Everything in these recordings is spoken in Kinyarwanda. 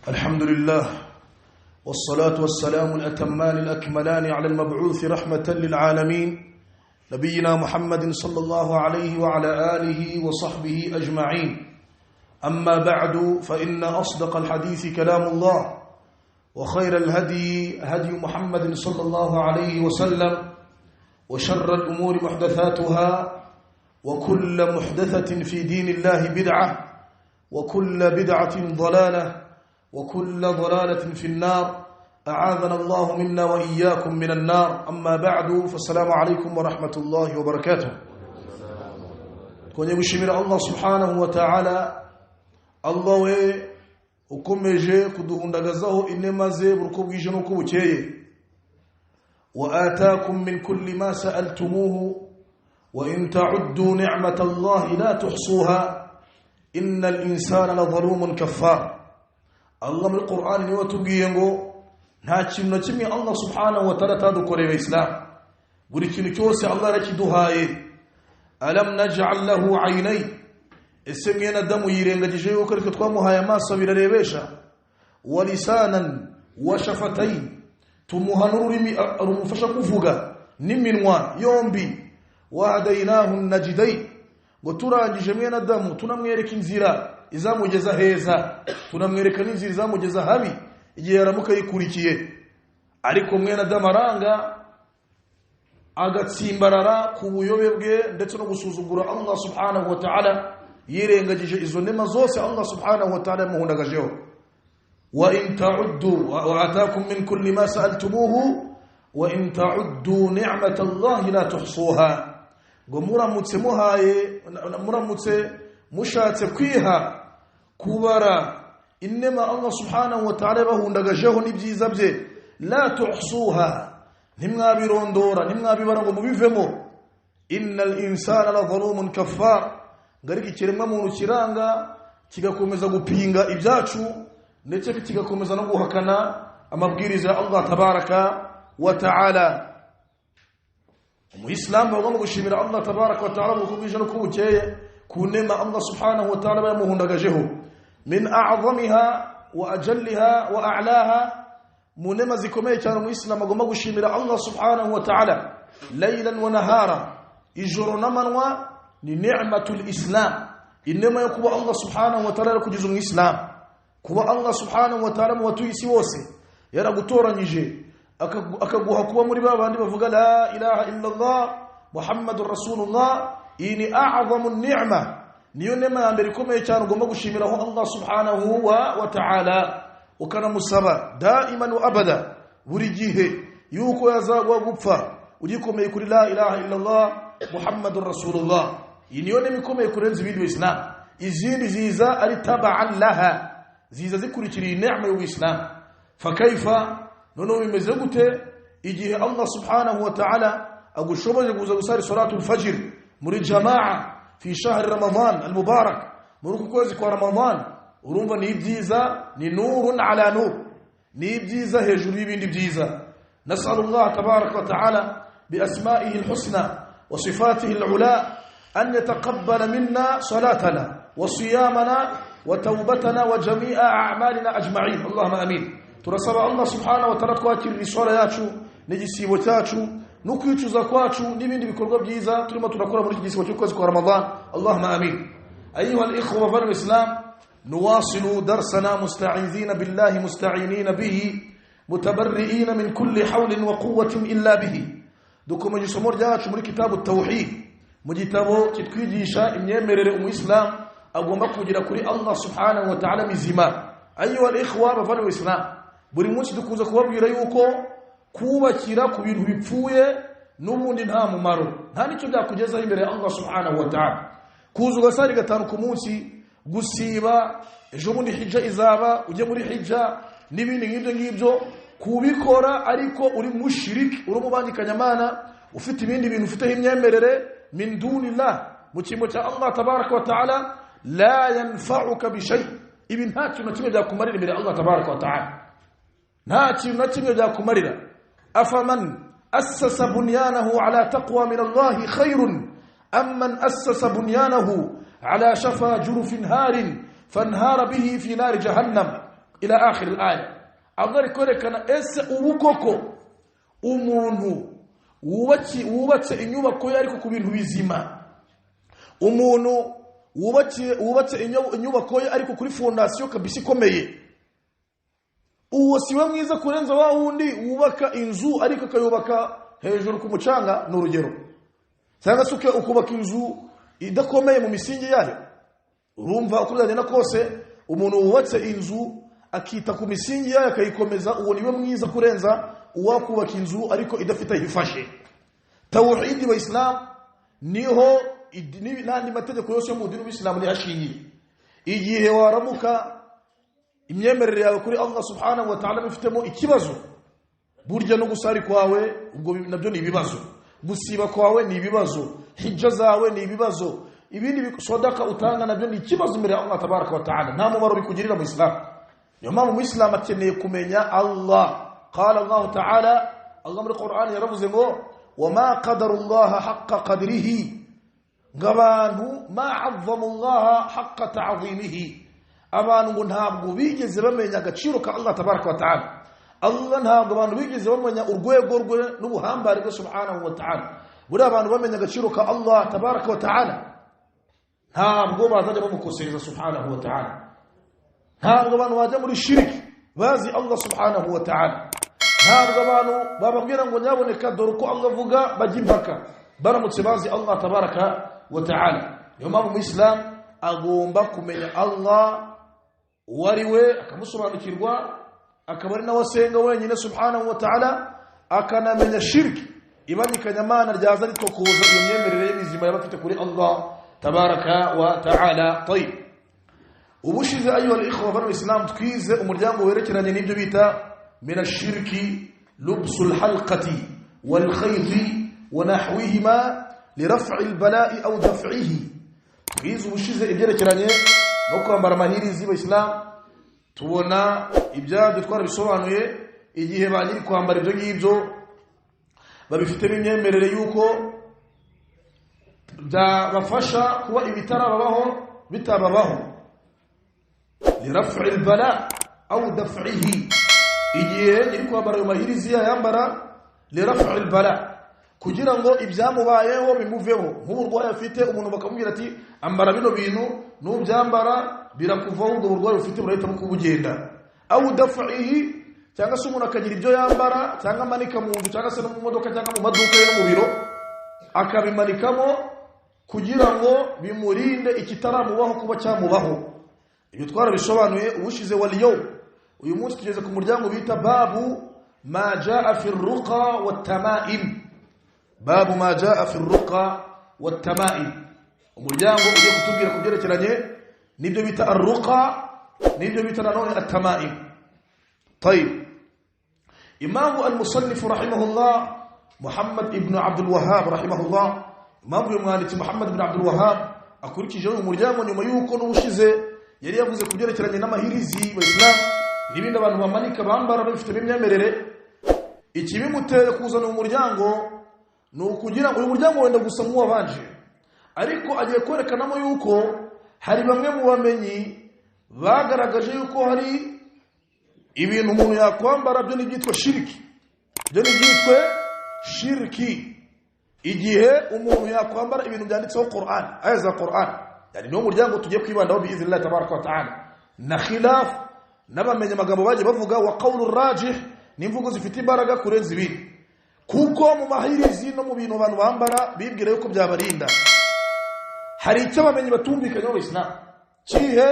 الحمد لله والصلاة والسلام الأتمان الأكملان على المبعوث رحمة للعالمين نبينا محمد صلى الله عليه وعلى آله وصحبه أجمعين. أما بعد فإن أصدق الحديث كلام الله وخير الهدي هدي محمد صلى الله عليه وسلم وشر الأمور محدثاتها وكل محدثة في دين الله بدعة وكل بدعة ضلالة وكل ضلالة في النار أعاذنا الله منا وإياكم من النار. أما بعد فالسلام عليكم ورحمة الله وبركاته. kwenye kushimira Allah subhanahu wa ta'ala, Allah we ukomeje kuduhundagazaho inema ze buruko bwije no kubukeye, wa ataakum min kulli ma sa'altumuhu wa in ta'uddu ni'matallahi la tuhsuha innal insana la zalumun kaffar. Allah mu Qur'an ni watubwiye ngo nta kintu kimwe Allah subhanahu wa ta'ala tadukorera Islam, buri kintu cyose Allah rakiduhaye. Alam naj'al lahu 'aynay, ese mwene Adamu yirengagije yuko ariko twamuhaye amaso birarebesha, wa lisanan wa shafatayn, tumuha n'ururimi rumufasha kuvuga n'iminwa yombi, wa hadaynahu an-najdayn, ngo turangije mwene Adamu tunamwereka inzira izamugeza heza, tunamwereka n'inzira izamugeza habi igihe yaramuka yikurikiye. Ariko mwene Adamu aranga agatsimbarara ku buyobe bwe ndetse no gusuzugura Allah subhanahu wa ta'ala, yirengagije izo nema zose Allah subhanahu wa ta'ala yamuhundagajeho. Wa in ta'uddu wa ataakum min kulli ma sa'altumuhu wa in ta'uddu ni'matallahi la tuhsuha, ngo muramutse mushatse kwiha kubara inema Allah subhanahu wa ta'ala bahundagajeho n'ibyiza bye, la tuhsuha, ntimwabirondora ntimwabibara ngo mubivemo. Innal insana la zalumun kaffar, ngari ikiremwa muntu kiranga kigakomeza gupinga ibyacu ndetse kigakomeza no guhakana amabwiriza ya Allah tabaraka wa ta'ala. Umuislamu agomba gushimira Allah tabaraka wa ta'ala kubije no kubukeye kunema Allah subhanahu wa ta'ala bamuhundagajeho. Min a'zamiha wa ajalliha wa a'laha, munema zikomeye cyane umuislamu agomba gushimira Allah subhanahu wa ta'ala laylan wa nahara, ijoro n'amanwa, ni ni'matul islam, inema yo kuba Allah subhanahu wa ta'ala kugiza umuislam, kuba Allah subhanahu wa ta'ala mu watuisi wose yaragutoranyije akaguha kuba muri babandi bavuga la ilaha illa Allah muhammadur rasulullah. Ini a'zamu ni'ma, niyo nema ya mbere ikomeye cyane ugomba gushimiraho Allah subhanahu wa ta'ala, ukanamusaba daiman wa abada, buri gihe yuko yazagwa gupfa ugikomeye kuri la ilaha illa Allah muhammadur rasulullah. Niyo nema ikomeye kurenza ibindi Islam, izindi ziza ari taba'an laha, ziza zikurikiriye neema y'Islam. Fakaifa nono bimeze gute igihe Allah subhanahu wa ta'ala agushoboje kuza gusari salatul fajr muri jamaa fi shahr ramadan al-mubarak, muri kwezi kwa Ramadan, urumva ni ibyiza, ni nurun ala nur, ni ibyiza hejuru y'ibindi byiza. Nas'alullah tabaraka wa ta'ala bi asma'ihi al-husna wa sifatihi al-ula an yataqabbala minna salatana wa siyamana wa tawbatana wa jami'a a'malina ajma'in. Allahumma amin. Turasaba Allah subhanahu wa ta'ala kwakira isura yacu n'igisibo cyacu no kwicuza kwacu n'ibindi bikorwa byiza turimo turakora muri iki gisibo cy'ukwezi kwa Ramadan. Allahumma amin. Ayuha al-ikhwa wal islam, nuwasilu darsana musta'izina billahi musta'inina bihi mutabarri'ina min kulli hawlin wa quwwatin illa bihi. Dukomeje isomo ryacu muri kitabu tawhid, mu gitabo kitwigisha imyemerere umuislam agomba kugira kuri Allah subhanahu wa ta'ala mizima. Ayuha al-ikhwa wal islam, buri munsi dukuza kubabwira yuko kubakira ku bintu bipfuye n'ubundi nta mumaro, nta nicyo byakugezaho imbere ya Allah subhanahu wa ta'ala. Kuza ugasari gatanu ku munsi, gusiba ejo bundi hijja izaba ujye muri hijja n'ibindi ngibyo kubikora ariko uri mushrik, uri mubangikanyamana, ufite ibindi bintu ufiteho imyemerere min dunillah, mu kimbo cya Allah tabaraka wa ta'ala, la yanfa'uka bi shay, ibi nta kintu kimwe byakumarira imbere ya Allah tabaraka wa ta'ala, nta kintu kimwe byakumarira. Afaman assasa bunyanahu ala taqwa min Allah khairun amman assasa bunyanahu ala shafa jurufin harin fanhara bihi fi nar jahannam. ila akhir al-aya agari kwerekana ese ubukoko umuntu wubatse inyubako ariko ku bintu bizima, umuntu wubatse inyubako ariko kuri fondation kabisa ikomeye, uwo siwe mwiza kurenza wa wundi wubaka inzu ariko akayubaka hejuru ku mucanga n'urugero, cyangwa suke ukubaka inzu idakomeye mu misingi yayo. Urumva ukuranye na kose umuntu wubatse inzu akita ku misingi yayo akayikomeza, uwo niwe mwiza kurenza uwakubaka inzu ariko idafite ifashe. Tawhid wa Islam niho n'andi mategeko yose mu dini w'Islam ni hashingiye. Igihe waramuka imyemerere yawe kuri Allah subhanahu wa ta'ala bifitemo ikibazo, burya no gusari kwawe ubwo nabyo ni ibibazo, gusiba kwawe ni ibibazo, hijja zawe ni ibibazo, ibindi sadaka utanga nabyo ni ikibazo imbere ya Allah tabaraka wa ta'ala. Nta mumaro bikugirira mu Islam. Niyo mpamvu mu Islam akeneye kumenya Allah. Qala Allah ta'ala, Allah muri Qur'an yaravuze ngo wama qadarullaha haqqa qadrihi, ngabantu ma azzamu Allah haqqa ta'zimihi, abantu ngo ntabwo bigeze bamenya agaciro ka Allah tabaraka wa ta'ala. Allah ntabwo abantu bigeze bamenya urwego rwe n'ubuhambare bwe subhanahu wa ta'ala. Buri abantu bamenya agaciro ka Allah tabaraka wa ta'ala, ntabwo bazajya bamukosereza subhanahu wa ta'ala. Ntabwo abantu bajya muri shirki bazi Allah subhanahu wa ta'ala. Ntabwo abantu bababwira ngo nyaboneka dore ko Allah avuga bajya impaka, baramutse bazi Allah tabaraka wa ta'ala. Niyo mpamvu mu Islam agomba kumenya Allah wariwe, akamusobanukirwa, akaba ari nawe asenga wenyine subhanahu wa ta'ala, akanamenya shirki ibanyikanyamana ryaza ritokoza iyo myemerere y'imizima y'abafite kuri Allah tabaraka wa ta'ala. Tayib, ubushize ayo al-ikhwa bano Islam twize umuryango werekeranye n'ibyo bita min ash-shirki lubsul halqati wal khayti wa nahwihima li raf'i al-bala'i aw daf'ihi. Twize ubushize ibyerekeranye no kwambara amahirizi y'Islam, tubona ibyabyo twarabisobanuye. Igihe banyiri kwambara ibyo ngibyo babifitemo imyemerere yuko byabafasha kuba ibitarabaho bitababaho, li raf'i al-bala' aw daf'ihi. Igihe nyiri kwambara ayo mahirizi yambara li raf'i al-bala', kugira ngo ibyamubayeho bimuveho. Nk'uburwayi afite, umuntu bakamubwira ati ambara bino bintu, nubyambara birakuvaho ubwo burwayi ufite burahita bukubugenda. Aw daf'ihi, cyangwa se umuntu akagira ibyo yambara cyangwa amanika mu nzu cyangwa se no mu modoka cyangwa mu maduka yo mu biro, akabimanikamo kugira ngo bimurinde ikitaramubaho kuba cyamubaho. Ibyo twarabisobanuye ubushize. Waliyo uyu munsi tugeze ku muryango bita babu ma jaa fi ar-ruqa wat-tama'im. Babu ma jaa fi ar-ruqa wat-tama'im, umuryango ugiye kutubwira kubyerekeranye nibyo bita ar-ruqa, nibyo bita nanone at-tama'im. Tayib, Imam al-Musannif rahimahullah Muhammad ibn Abdul Wahhab rahimahullah, Imam y'umwanditsi Muhammad ibn Abdul Wahhab akurikije umuryango nyuma yuko n'ubushize yari yavuze kubyerekeranye n'amahirizi y'Islam n'ibindi abantu bamanika bambara bafite imyemerere. Ikibimuteye kuzana umuryango ni ukugira ngo uyu muryango wenda gusa nk'uwabanje, ariko agiye kwerekanamo yuko hari bamwe mu bamenyi bagaragaje yuko hari ibintu umuntu yakwambara byo n'ibyitwa shirki, byo n'ibyitwa shirki. Igihe umuntu yakwambara ibintu byanditseho Qur'an, aya za Qur'an, yani niwo muryango tugiye kwibandaho biiznillah tabaraka wa ta'ala. Na khilaf n'abamenye amagambo baje bavuga wa qawlu rajih, n'imvugo zifite imbaraga kurenza ibindi, kuko mu mahirizi no mu bintu abantu bambara bibwira yuko byabarinda. Hari icyo abamenyi batumvikanye mu Islam, kihe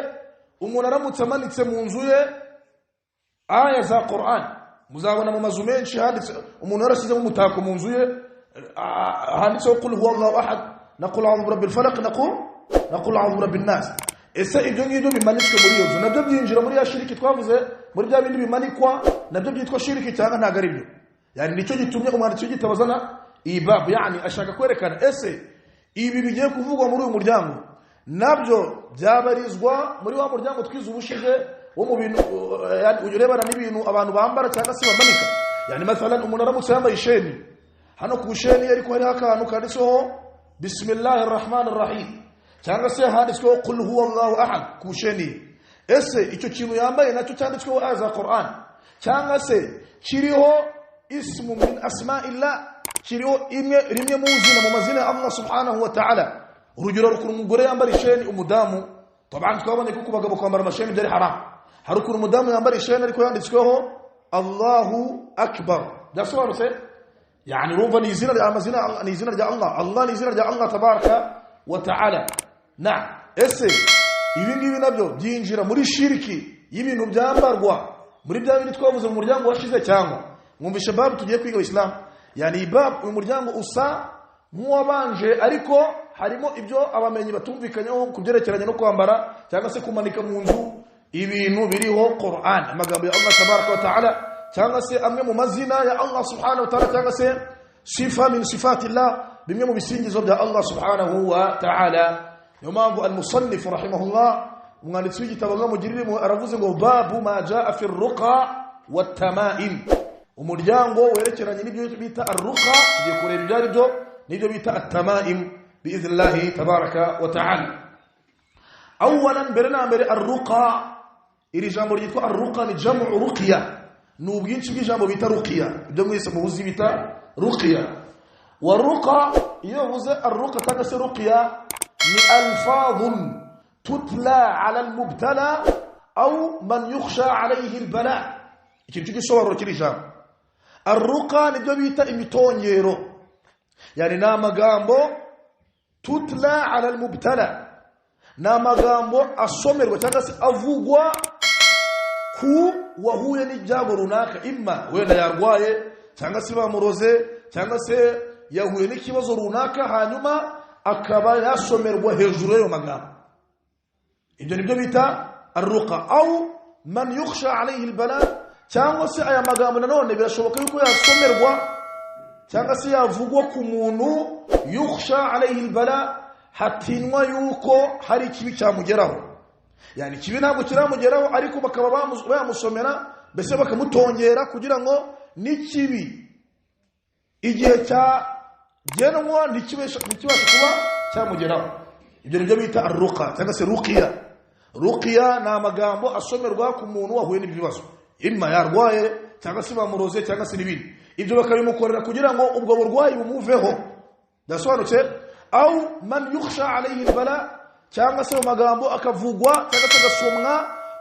umuntu aramutse amanitse mu nzu ye aya za Qur'an, muzabona mu mazu menshi handitse, umuntu yarashyizemo umutako mu nzu ye handitseho qul huwallahu ahad, naqul a'udhu birabbil falaq, naqul a'udhu birabbin nas. Ese ibyo ngibyo bimanitswe muri iyo nzu nabyo byinjira muri ya shiriki twavuze, muri bya bindi bimanikwa nabyo byitwa shiriki cyangwa ntago ari byo? Yani nicyo gitumye umwanditsi w'igitabazana iyi babu, yani ashaka kwerekana ese ibi bigiye kuvugwa muri uyu muryango nabyo byabarizwa muri wa muryango twize ubushize wo mu bintu urebana n'ibintu abantu bambara cyangwa se bamanika. Yani mathalan umuntu aramutse yambaye isheni, hano ku isheni ariko hari akantu kanditseho bismillahir rahmanir rahim, cyangwa se handitsweho qul huwallahu ahad ku isheni. ese icyo kintu yambaye nacyo cyanditsweho aya za Qur'an cyangwa se kiriho ismu min asma'illah kiriho rimwe mu zina mu mazina ya Allah subhanahu wa ta'ala urugero rukuru umugore yambara isheni umudamu tabandi twabone kuko bagabo kwambara amasheni byari haram harukuru umudamu yambara isheni ariko yanditsweho Allahu akbar dasobanutse yani urumva ni izina rya Allah ni izina rya Allah tabaraka wa ta'ala na ese ibi ngibi nabyo byinjira muri shiriki y'ibintu byambarwa muri bya bindi twavuze mu muryango washize cyangwa mwumvishe babu tugiye kwiga Islam yani bab uyu muryango usa nk'uwabanje ariko harimo ibyo abamenyi batumvikanyeho kubyerekeranye no kwambara cyangwa se kumanika mu nzu ibintu biriho Qur'an amagambo ya Allah tabaraka wa ta'ala cyangwa se amwe mu mazina ya Allah subhanahu wa ta'ala cyangwa se sifa min sifatillah bimwe mu bisingizo bya Allah subhanahu wa ta'ala yomangu al-musannif rahimahullah umwanditsi w'igitabo ngamugirire aravuze ngo babu ma jaa fi ar-ruqa wat-tama'im umuryango werekeranye n'ibyo bita ar-ruqa tugiye kureba ibyari byo n'ibyo bita at-tama'im bi'idhnillahi tabaraka wa ta'ala awalan berena mbere ar-ruqa iri jambo ryitwa ar-ruqa ni jam'u ruqya n'ubwinshi bw'ijambo bita ruqya ibyo mwese mubuzi bita ruqya wa ruqa iyo buze ar-ruqa cyangwa se ruqya ni alfadhun tutla ala al-mubtala aw man yukhsha alayhi al-bala ikintu gisobanuro kiri jambo ar-ruqa nibyo bita imitongero yani namagambo tutla ala al-mubtala namagambo asomerwa cyangwa se avugwa ku wahuye n'ibyago runaka imma wenda yarwaye cyangwa se bamuroze cyangwa se yahuye n'ikibazo runaka hanyuma akaba yasomerwa hejuru y'ayo magambo ibyo nibyo bita ar-ruqa aw man yukhsha alayhi al-bala cyangwa se aya magambo nanone birashoboka yuko yasomerwa cyangwa se yavugwa ku muntu yukhsha alayhi al-bala hatinwa yuko hari ikibi cyamugeraho yani kibi ntabwo kiramugeraho ariko bakaba bamusomera bese bakamutongera kugira ngo n'ikibi igihe cya genwa nikibasha kuba cyamugeraho ibyo nibyo bita ar-ruqa cyangwa se ruqya na amagambo asomerwa ku muntu wahuye n'ibibazo imma yarwaye cyangwa se bamuroze cyangwa se nibindi ibyo bakabimukorera kugira ngo ubwo burwayi bumuveho dasobanutse au man yukhsha alayhi al-bala cyangwa se amagambo akavugwa cyangwa se gasomwa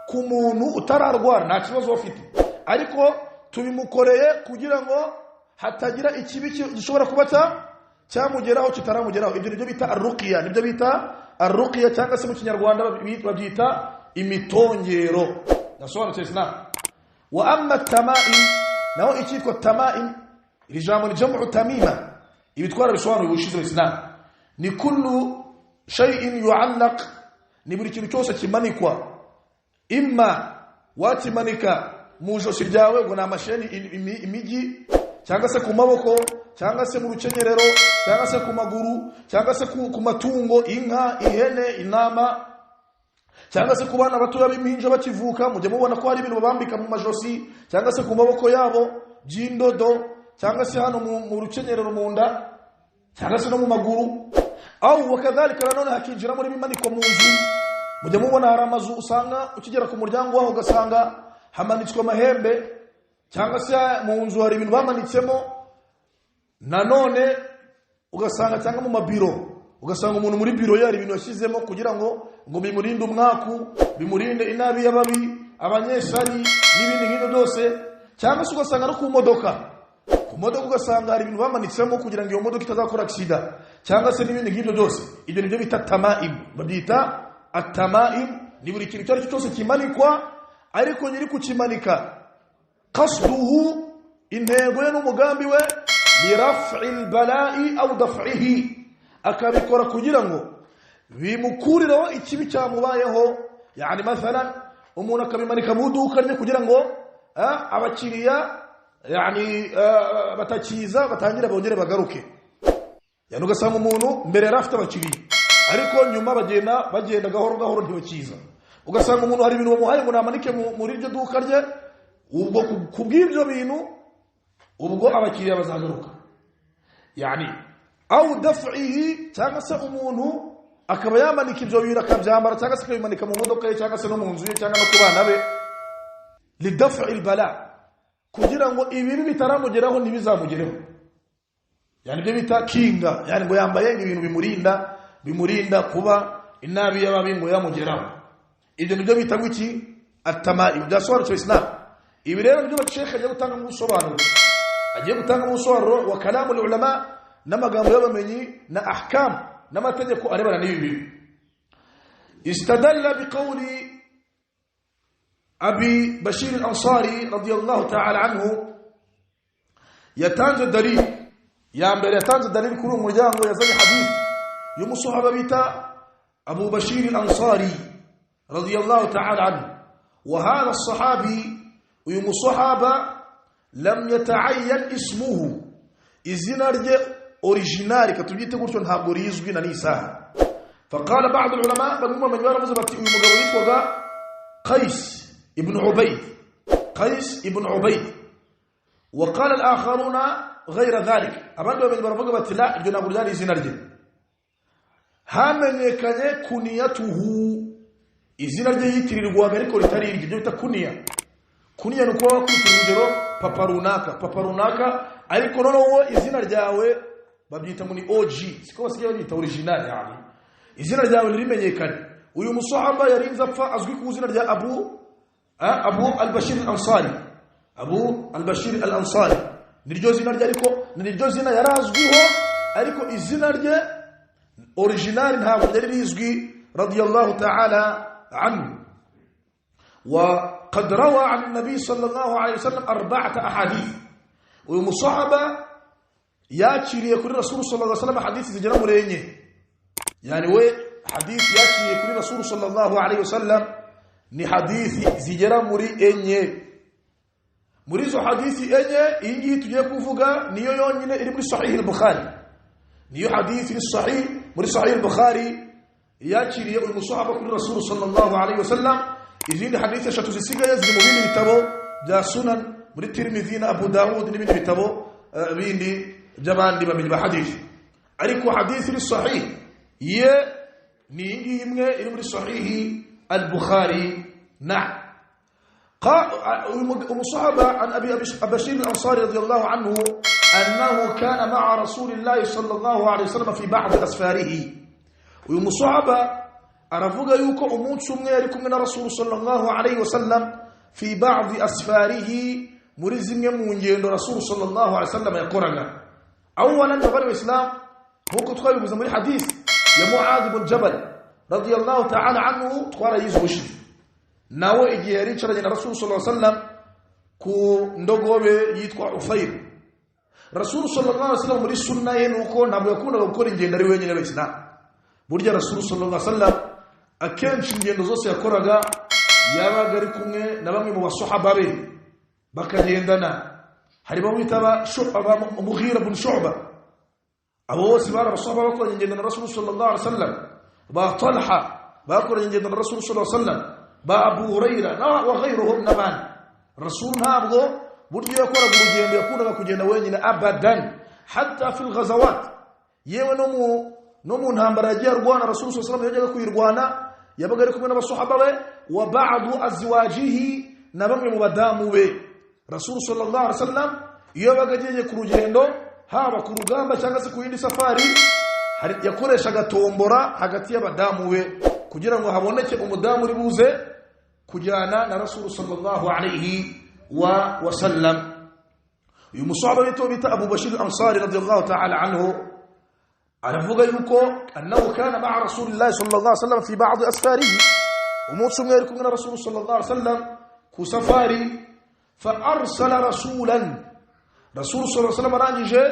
ku muntu utararwara nta kibazo afite ariko tubimukoreye kugira ngo hatagira ikibi gishobora kuba cyamugeraho kitaramugeraho ibyo nibyo bita ar-ruqya nibyo bita ar-ruqya cyangwa se mu kinyarwanda babyita imitongero nasobanutse sina wa amma at-tama'im naho ikitwa tama'im iri jambo ni jam'u tamima ibitwara bisobanura ubushize sina ni kullu shay'in yu'allaq ni buri kintu cyose kimanikwa imma watimanika mu josi ryawe ngo namasheni imigi cyangwa se ku maboko cyangwa se mu rukenyerero cyangwa se ku maguru cyangwa se ku matungo inka ihene intama cyangwa se ku bana batoya b'impinja bakivuka mujye mubona ko hari ibintu babambika mu majosi cyangwa se ku maboko yabo by'indodo cyangwa se hano mu rukenyerero mu nda cyangwa se no mu maguru au wakadhalika nanone hakinjira muri bimaniko mu nzu mujye mubona hari amazu usanga ukigera ku muryango waho ugasanga hamanitswe amahembe cyangwa se mu nzu hari ibintu bamanitsemo nanone ugasanga cyangwa mu mabiro ugasanga umuntu muri biro yari ibintu yashyizemo kugira ngo bimurinde umwaku bimurinde inabi y'ababi abanyeshari n'ibindi nk'ibyo byose cyangwa se ugasanga no ku modoka ugasanga hari ibintu bamanitsemo kugira ngo iyo modoka itazakora accident cyangwa se n'ibindi nk'ibyo byose ibyo nibyo bita tama'im babyita at-tama'im ni buri kintu cyose cyose kimanikwa ariko nyiri kukimanika qasduhu intego ye n'umugambi we ni raf'il bala'i aw daf'ihi akabikora kugira ngo bimukuriraho ikibi cyamubayeho yani mathalan umuntu akabimanika mu duka rye kugira ngo abakiriya yani batakiza batangira bongere bagaruke yani ugasanga umuntu mbere yarafite abakiriya ariko nyuma bagenda gahoro ntibakiza ugasanga umuntu hari ibintu bamuhaye ngo namanike muri iryo duka rye ubwo kubw'ibyo bintu ubwo abakiriya bazagaruka yani au daf'ihi cyangwa se umuntu akaba yamanika ibyo bintu akabyambara cyangwa se akabimanika mu modoka ye cyangwa se no mu nzu ye cyangwa no ku bana be lidaf'i albala kugira ngo ibibi bitaramugeraho ntibizamugereho yani byo bita kinga yani ngo yambaye ibintu bimurinda kuba inabi y'ababingo yamugeraho ibyo nibyo bita gwiki at-tama'im byasobanutse Islam ibi rero nibyo Sheikh agiye gutanga mu sobanuro wa kalamu ulama n'amagambo y'abamenyi na ahkam n'amategeko arebana n'ibi istadalla biqawli Abi Bashir al-Ansari radiyallahu ta'ala anhu yatanze dalil ya mbere yatanze dalil kuri umuryango yazanye hadith y'umusuhaba bita Abu Bashir al-Ansari radiyallahu ta'ala anhu wa hadha as-sahabi umusuhaba lam yata'ayyan ismuhu izina rye original katubyite gutyo ntabwo rizwi na nisa faqala ba'd al-ulama bamwe من yaravuze bati uyu mugabo yitwaga Qais ibn Ubayd وقال الآخرون غير ذلك abandi bamwe baravuga bati la ibyo ntabwo ryari izina rye hamenyekanye kuniyatuhu izina rye yitirirwa ariko ritari iryo bita kuniya nuko wakwitira urugero papa runaka ariko noneho izina ryawe babyita ngo ni OG siko basigaye babyita original yani izina ryawe rimenyekane uyu musahaba yarinze apfa azwi ku izina rya Abu al-Bashir al-Ansari niryo zina rye ariko niryo zina yarazwiho ariko izina rye original ntabwo ryari rizwi radiyallahu ta'ala anhu wa قد روى عن النبي صلى الله عليه وسلم 4 أحاديث ومصحبة ياتي يقول الرسول صلى الله عليه وسلم حديث زجرا مريني يعني وي حديث ياتي يقول الرسول صلى الله عليه وسلم ni hadithi zigera muri enye muri zo hadithi enye ingi tugiye kuvuga niyo yonyine iri muri sahih al-Bukhari niyo hadithi ni sahih muri sahih al-Bukhari yakiriye umusahaba kuri rasul sallallahu alayhi wasallam izindi hadithi eshatu zisigaye ziri mu bindi bitabo bya sunan muri Tirmidhi na Abu Dawud n'ibindi bitabo bindi by'abandi bamenyi ba hadithi ariko hadithi ni sahih ye ni ingi imwe iri muri sahih البخاري نعم قال المصحبة عن أبي بشير الأنصاري رضي الله عنه أنه كان مع رسول الله صلى الله عليه وسلم في بعض أسفاره والمصحبة أرفق يوكو أموت سميركم من رسول صلى الله عليه وسلم في بعض أسفاره مرزم يمون رسول صلى الله عليه وسلم يقرنا أولا نظر الإسلام هو كتخيل بزمن الحديث يا معاذ بن جبل رضي الله تعالى عنه twara yizbushi nawe igihe ricaranye na Rasul sallallahu alaihi wasallam ku ndogobe yitwa Ufayr Rasul sallallahu alaihi wasallam muri sunna ye nuko ntabwo yakunda gukora ingendo ari wenyine w'Islam burya Rasul sallallahu alaihi wasallam akenshi ingendo zose yakoraga yabaga ari kumwe na bamwe mu basahaba be bakagendana hari bamwe bitaba Shu'ba Mughira ibn Shu'ba abo bose bara basahaba bakora ingendo na Rasul sallallahu alaihi wasallam با طلحة باكر عند الرسول صلى الله عليه وسلم با أبو هريرة وغيرهم نمان رسول نابغو بدي يكون بروجين يكون كوجين وين أبدا حتى في الغزوات نمو نهامبراجي أرغوانا رسول صلى الله عليه وسلم يجي كو يرغوانا يبقى لكم من الصحابة وبعض أزواجه نبم مبدامو رسول صلى الله عليه وسلم يبقى يجي كروجين دو هابا كروغامبا cyangwa kuyindi safari yakoresha gatombora hagati y'abadamu we kugira ngo haboneke umudamu uri buze kujyana na Rasul sallallahu alayhi wa sallam uyu musahaba bita Abu Bashir al-Ansari radiyallahu ta'ala anhu aravuga yuko annahu kana ma'a Rasulillah sallallahu alayhi wa sallam fi ba'd asfarihi umusumwe yari kumwe na Rasul sallallahu alayhi wa sallam ku safari fa arsala rasulan Rasul sallallahu alayhi wa sallam arangije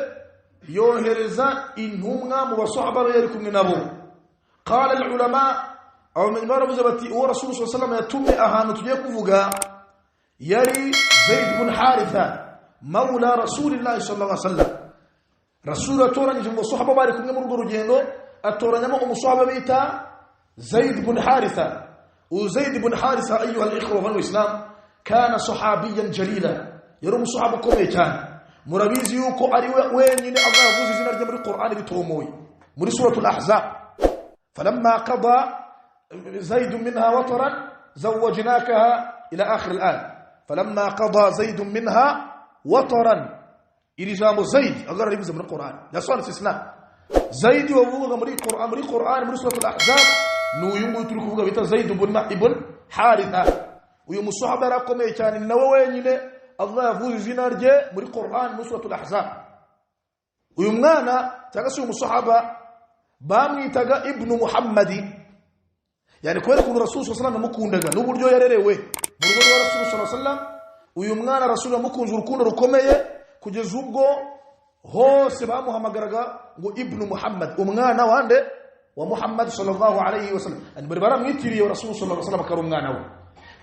yohereza intumwa mu basahaba yari kumwe nabo qala al-ulama aw min barabuza bati wa Rasul sallallahu alayhi wa sallam yatumye ahantu tugiye kuvuga yari Zaid ibn Haritha mawla Rasulillah sallallahu alayhi wa sallam Rasul atoranyije mu basahaba bari kumwe mu rugendo atoranyamo umusahaba bita Zaid ibn Haritha وزيد بن حارثة أيها الإخوة والإسلام كان صحابيا جليلا يرى مصحابة كوميتان مرابيزي يوكو أري وين يني الله يفوز زينا رجم القرآن بتوموي من سورة الأحزاب falamma qada zaid minha wataran zawwajnakaha ila akhir al-ayah. falamma qada zaid minha wataran, ili jambo zaid agara ribuze muri Qur'an yaswana istisna. zaid wavuga muri Qur'an muri surah al-ahzab n'uyu nguyu turi kuvuga bita Zaid ibn Haritha. uyu musahaba rakomeye cyane nawe wenyine Allah yavuze izina rye muri Qur'an muri surah al-ahzab. uyu mwana cyangwa se uyu musahaba bamwitaga ibn Muhammadi, yani kubera ko Rasul sallallahu alaihi wasallam mukundaga n'uburyo yarerewe mu rugo rwa Rasul sallallahu alaihi wasallam. uyu mwana Rasul yamukunze urukundo rukomeye kugeza ubwo hose bamuhamagaraga ngo ibn Muhammad, umwana wande wa Muhammad sallallahu alaihi wasallam. ani bari baramwitiriye Rasul sallallahu alaihi wasallam akari umwana we,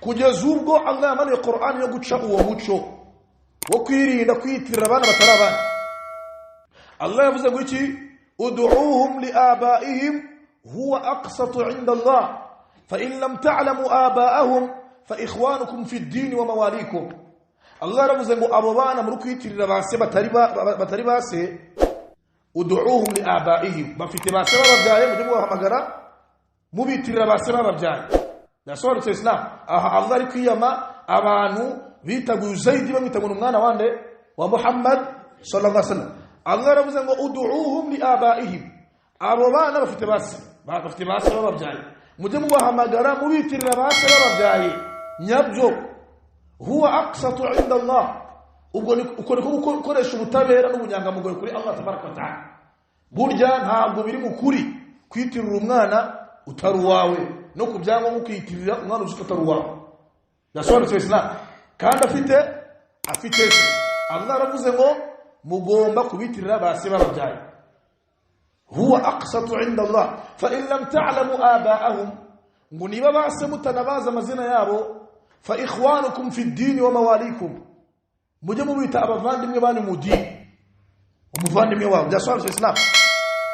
kugeza ubwo Allah yamanuye Qur'an yo guca uwo muco wo kwirinda kwitirira abana batarabana. Allah yavuze ngo iki, ud'uuhum liabaihim huwa aqsatu 'inda Allah fa in lam ta'lamu abaahum fa ikhwanukum fi ad-din wa mawalikum. Allah yavuze ngo abo bana muri kwitirira base batari base, ud'uuhum liabaihim, bafite base bababyaye mujye mubahamagara mubitirira base bababyaye. Nasobanutse Islam. aha Allah ari kwiyama abantu bitaguye Zaid bamwitaguye umwana wande wa Muhammad sallallahu alaihi wasallam. Allah aravuze ngo ud'uuhum liabaihim, abo bana bafite base bababyaye mujye mubahamagara mubitirira base bababyaye nyabyo. huwa aqsatu 'inda Allah, ubwo uko ukoresha ubutabera n'ubunyangamugoyi kuri Allah tabaraka wa ta'ala. burya ntabwo biri mu kuri kwitirira umwana utari wawe no kubyangwa nko kwitirira umwana utari wawe. yasobanutse Islam. kandi afite Allah aravuze ngo mugomba kubitirira base bababyaye. huwa aqsatu 'inda Allah fa in lam ta'lamu abaahum, ngo niba base mutanabaza amazina yabo, fa ikhwanukum fi ad-din wa mawalikum, mujye mubita abavandimwe bani mu dini, umuvandimwe wabo. yasobanutse Islam.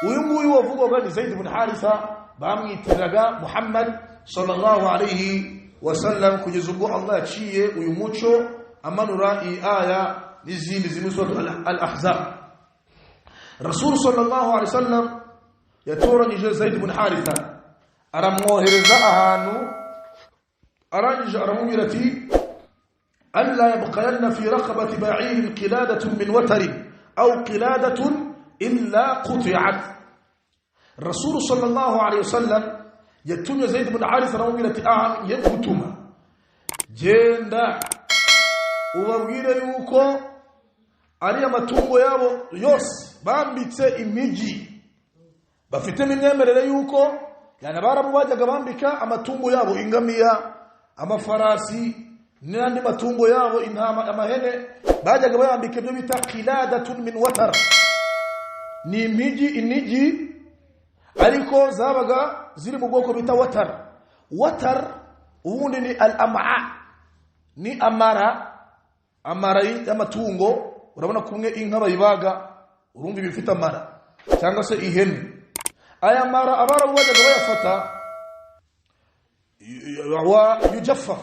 uyu nguyu wavuga ni Zaid ibn Haritha bamwitiraga Muhammad sallallahu alaihi wasallam, kugeza ubwo Allah yaciye uyu muco amanura iyi aya n'izindi ziri muri al-ahzab. Rasul sallallahu alaihi wasallam yatoranyije Zaid ibn Haritha, aramwohereza ahantu, arangije aramubwira ati alla yabqayanna fi raqabati ba'ir qiladatun min watarin aw qiladatun illa quti'at. Rasul sallallahu alaihi wasallam yatumye Zaid ibn Haritha aramubwira ati yegutuma genda ubabwire yuko ari amatungo yabo yose bambitse imigi, bafite imyemerere yuko yana barabu bajyaga bambika amatungo yabo, ingamiya, amafarasi n'andi matungo yabo, intama, amahene, bajyaga bayambika ibyo bita qiladatun min watar. ni inigi ariko zabaga ziri mu bwoko bita watar. ubundi ni al-am'a, ni amara y'amatungo. urabona kumwe inka bayibaga, urumva bifite amara, cyangwa se ihene. aya mara abarabu bajyaga bayafata wa yujaffa,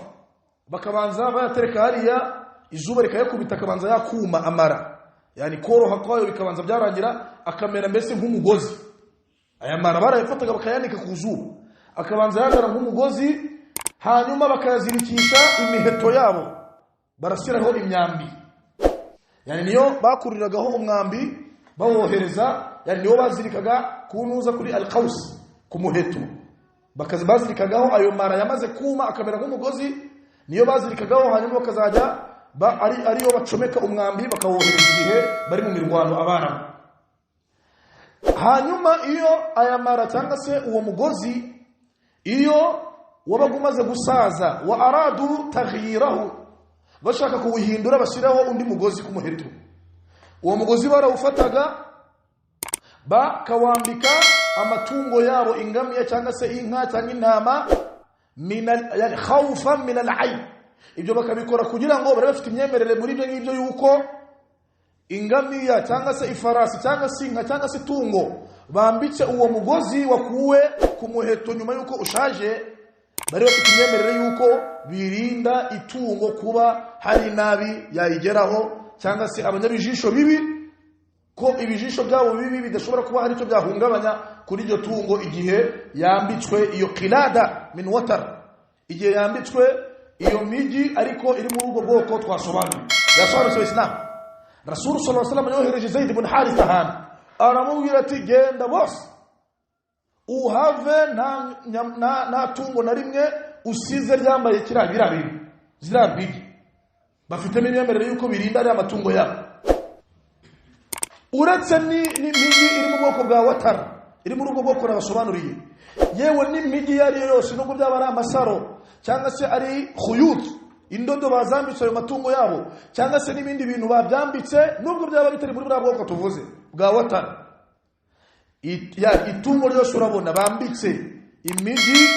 bakabanza bayatereka hariya, izuba rikayakubita akabanza yakuma amara, yani koroha kwayo bikabanza byarangira akamera mbese nk'umugozi. aya mara barayafataga bakayanika ku zuba, akabanza yagara nk'umugozi, hanyuma bakayazirikisha imiheto yabo, barasiraho imyambi. yani niyo bakuriragaho umwambi bawohereza, yani niyo bazirikaga kunuza kuri al-qaws, ku muheto. bazirikagaho ayo mara yamaze kuma akamera nk'umugozi, niyo bazirikagaho, hanyuma bakazajya ariyo bacomeka umwambi bakawohereza igihe bari mu mirwano abana. hanyuma iyo aya mara cyangwa se uwo mugozi iyo wabaga umaze gusaza, wa aradu taghyirahu, bashaka kuwuhindura bashyiraho undi mugozi ku muheto, uwo mugozi barawufataga bakawambika amatungo yabo, ingamiya cyangwa se inka cyangwa intama, yani khawfan min al-'ayn. ibyo bakabikora kugira ngo bari bafite imyemerere muri ibyo ngibyo yuko ingamiya cyangwa se ifarasi cyangwa se inka cyangwa se tungo bambitse uwo mugozi wakuwe ku muheto nyuma yuko ushaje, bari bafite imyemerere yuko birinda itungo kuba hari nabi yayigeraho, cyangwa se abanyabijisho bibi ko ibijisho byabo bibi bidashobora kuba hari cyo byahungabanya kuri iryo tungo igihe yambitswe iyo qilada min watar, igihe yambitswe iyo migi ariko iri mu rugo bwoko twasobanuye. Yasobanutse Islam. Rasul sallallahu alaihi wasallam yohereje Zaid ibn Haritha hano aramubwira ati genda boss uhave na tungo na rimwe usize ryambaye kirabirabiri zirabigi bafite n'imyemerere yuko birinda ari amatungo yabo. Uretse ni migi iri mu bwoko bwa watar, iri mu rugo bwoko nabasobanuriye, yewe ni migi yari yose nubwo byaba ari amasaro cyangwa se ari khuyut, indodo bazambitse ayo matungo yabo, cyangwa se n'ibindi bintu babyambitse nubwo byaba bitari muri bwa bwoko tuvuze bwa watar, itungo ryose urabona bambitse imigi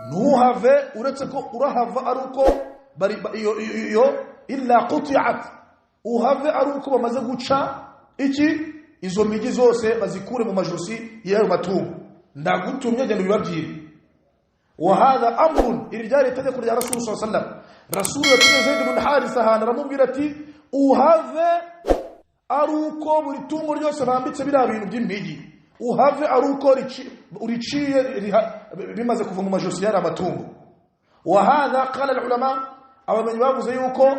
ntuhave, uretse ko urahava ari uko iyo illa quti'at, uhave ari uko bamaze guca izo migi zose bazikure mu majosi y'ayo matungo. Ndagutumye genda bibabwire. Wa hadha amrun, irijari itegeko rya Rasul sallallahu alaihi wasallam. Rasul yatumye Zaid ibn Haritha hana aramubwira ati uhave ari uko buri tungo ryose bambitse bira bintu by'imigi, uhave ari uko uriciye bimaze kuva mu majosi y'ayo matungo. Wa hadha qala al-ulama, abamenyi bavuze yuko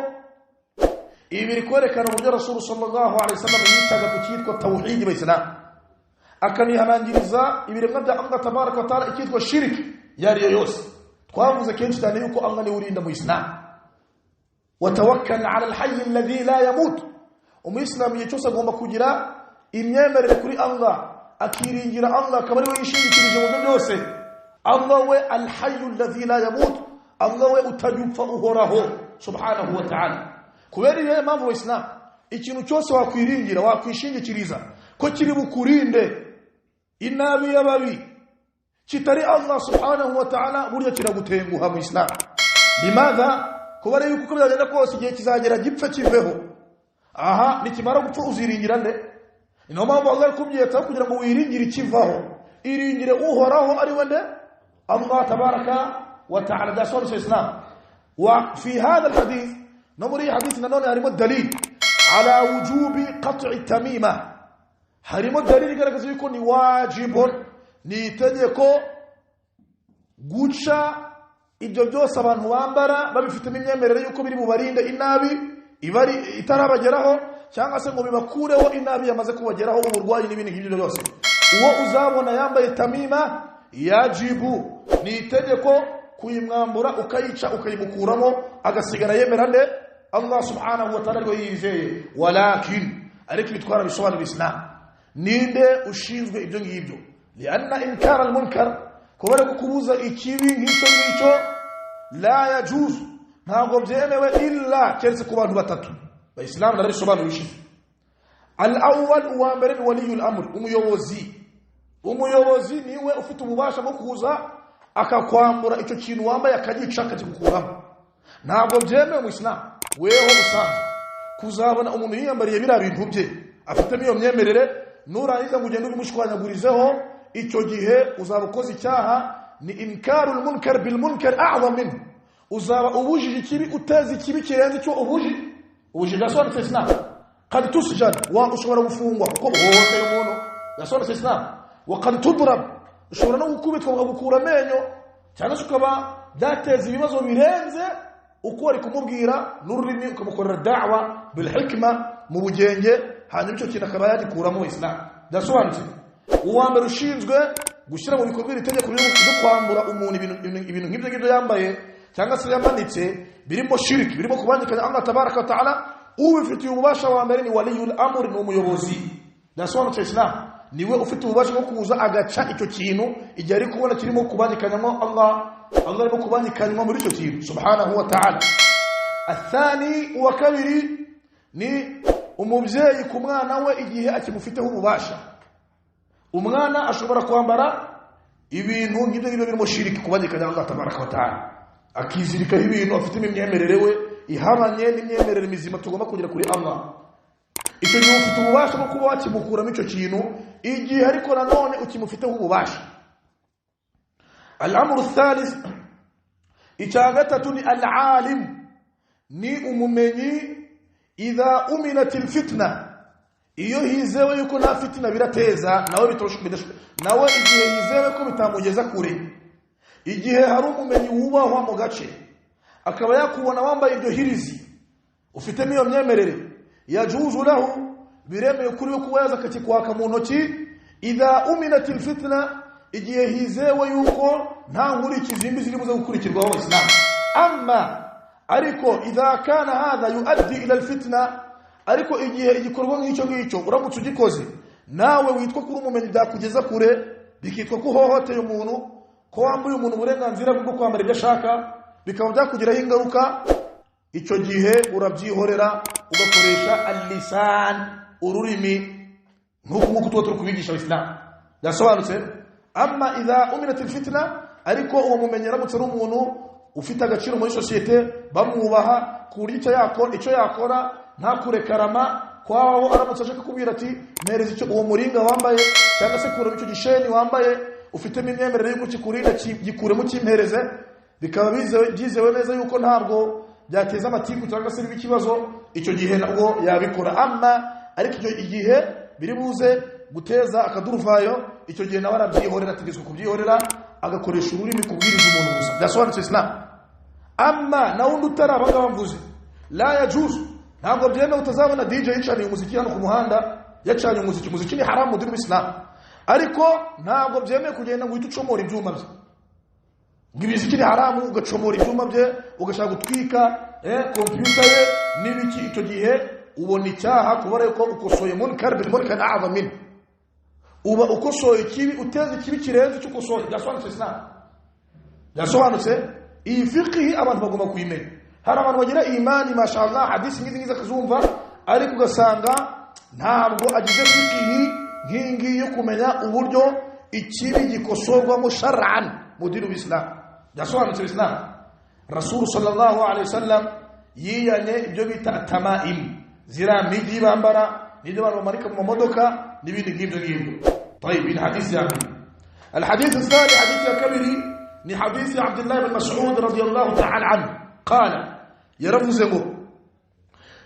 ibi biri kwerekana uburyo Rasul sallallahu alaihi wasallam yitaga ku cyitwa tauhid mu Islam, akanihanangiriza ibiremwa bya Allah tabaraka wa taala icyitwa shirk yari yose. Twavuze kenshi cyane yuko Allah ni urinda mu Islam, wa tawakkal ala al-hayy alladhi la yamut. Umuyisilamu ycyose agomba kugira imyemerere kuri Allah, akiringira Allah akaba ari we yishingikirije mu byose. Allah we al-hayy alladhi la yamut, Allah we utajupfa uhoraho subhanahu wa ta'ala. Kubera iyo mpamvu wa Islam ikintu cyose wakwiringira wakwishingikiriza ko kiri bukurinde inabi y'ababi kitari Allah subhanahu wa ta'ala, burya kiragutenguha mu Islam. Limadha? Kubera yuko uko byagenda kose igihe kizagera gipfa kiveho. Aha nikimara gupfa uziringira nde? Ino mpamvu Allah kubyeta kugira ngo wiringire ikivaho, iringire uhoraho ari we nde? Allah tabaraka wa ta'ala. Da sura Islam. Wa fi hadha alhadith, نمري حديثنا نوني هرمو الدليل على وجوب قطع التميمة. هرمو الدليل كده كذا يكون واجب نيتديكو غوتشا إجوجو سبان وامبرا بابي في تميمية مرة يكو بيري مبارين ده إنابي إباري إتارا بجراه شانغ أسمو بمكورة وإنابي يمزكو بجراه ومرغواي نبيني كيجو جوسي وأزامو نيامبا التميمة يجب نيتديكو kuyimwambura ukayica ukayimukuramo agasigara yemerande Allah subhanahu wa ta'ala yizeye. Walakin ariko bitwara bisobanura Islam ninde ushinzwe ibyo ngibyo, lianna inkara almunkar, kubera kukubuza ikibi nk'icyo la yajuz, ntabwo byemewe illa keretse ku bantu batatu. Islam narabisobanura ishize. Al-awwal wa mbere ni waliyul amr, umuyobozi niwe ufite ububasha bwo kuza akakwambura icyo kintu wambaye akagica akagikukuramo. Ntabwo byemewe mu Islam weho usanze kuzabona umuntu yiyambariye bira bintu bye afite niyo myemerere nurangiza ngo ugende ubimushwanyagurizeho, icyo gihe uzaba ukoze icyaha. Ni inkarul munkar bil munkar a'zam minhu, uzaba ubujije ikibi uteza ikibi kirenze icyo ubujije. Gasobanutse Islam. Qad tusjan, wa ushobora gufungwa kuko bohote umuntu. Gasobanutse Islam. Wa qad tudrab, ushobora no gukubitwa bagukura amenyo, cyane ukaba byateza ibibazo birenze uko ari kumubwira n'ururimi ukamukorera da'wa bil hikma mu bugenge, hanyuma icyo kintu akaba yagikuramo Islam. Dasobanutse. Uwambere ushinzwe gushyira mu bikorwa itegeko ryo kwambura umuntu ibintu nk'ibyo yambaye cyangwa se yamanitse birimo shiriki, birimo kubandikanya Allah tabaraka wa ta'ala, ubifitiye ububasha wa mbere ni waliyul amr, ni umuyobozi. Dasobanutse Islam. Niwe ufite ububasha bwo kuza agaca icyo kintu igihe ari kubona kirimo kubandikanyamo Allah arimo kubandikanyamo muri icyo kintu subhanahu wa ta'ala. Athani wa kabiri ni umubyeyi ku mwana we igihe akimufiteho ububasha. Umwana ashobora kwambara ibintu nk'ibyo birimo shiriki, kubandikanya Allah tabaraka wa ta'ala, akizirikaho ibintu afite imyemerere we ihabanye n'imyemerere mizima tugomba kugira kuri Allah. Icyo gihe ufite ububasha bwo kuba wakimukuramo icyo kintu igihe ariko nanone ukimufiteho ububasha. Al-amru thalith, icya gatatu ni al-alim, ni umumenyi. Idha uminatil fitna, iyo hizewe yuko nta fitina birateza nawe bitoshuka nawe igihe hizewe ko bitamugeza kure igihe hari umumenyi wubahwa mu gace akaba yakubona wambaye iryo hirizi ufite niyo myemerere yajuzu lahu biremeye kuri yo kubaza kakikwaka mu ntoki idha uminatil fitna igihe hizewe yuko nta nkurikizi imbi ziri buze gukurikirwaho Islam amma ariko idha kana hadha yuaddi ila alfitna ariko igihe igikorwa nk'icyo ngicyo uramutse ugikoze nawe witwa kuri umumenyi byakugeza kure bikitwa ko hohoteye umuntu ko wambuye umuntu uburenganzira bwo kwambara ibyo ashaka bikaba byakugiraho ingaruka icyo gihe urabyihorera ugakoresha al-lisan ururimi nk'uko tuba turi kubigisha Islam yasobanutse amma idha uminatil fitna ariko uwo mumenyi aramutse ari umuntu ufite agaciro muri societe bamwubaha kuri icyo yakora nta kurekarama kwaho aramutse ashaka kubwira ati mpereza icyo uwo muringa wambaye cyangwa se kure icyo gisheni wambaye ufite imyemerere y'uko kikurinda gikure mu kimpereze bikaba byizewe neza yuko ntabwo byateza amatiku cyangwa se ikibazo icyo gihe nabwo yabikora amma ariko icyo igihe biri buze guteza akaduruvayo icyo gihe nawe arabyihorera ategetswe kubyihorera agakoresha ururimi kubwiriza umuntu gusa byasobanutse Islam amma na wundi utarabanga bamvuze la yajuzu ntabwo byemewe utazabona DJ yicaniye umuziki hano ku muhanda yacanye umuziki ni haramu mu Islam ariko ntabwo byemewe kugenda ngo uhite ucomora ibyuma bye ngibiziki ni haramu ugacomora ibyuma bye ugashaka gutwika computer ye n'ibiki icyo gihe ubona icyaha kubara yuko ukosoye munkar bil munkar a'zamin uba ukosoye kibi uteze kibi kirenze cyo ukosoye byasobanutse Islam byasobanutse iyi fiqhi abantu bagomba kuyimenya hari abantu bagira imani mashallah hadisi ngizi kazumva ariko ugasanga ntabwo agize fiqhi nkingi yo kumenya uburyo ikibi gikosorwa mu shar'an mudiru Islam byasobanutse Islam Rasul sallallahu alaihi wasallam yiyanye ibyo bita tamaim zira miji bambara nibyo abantu bamarika mu modoka n'ibindi ngibyo طيب الحديث يعني الحديث الثاني حديث كبير ni حديث عبد الله بن مسعود رضي الله تعالى عنه قال يرفزه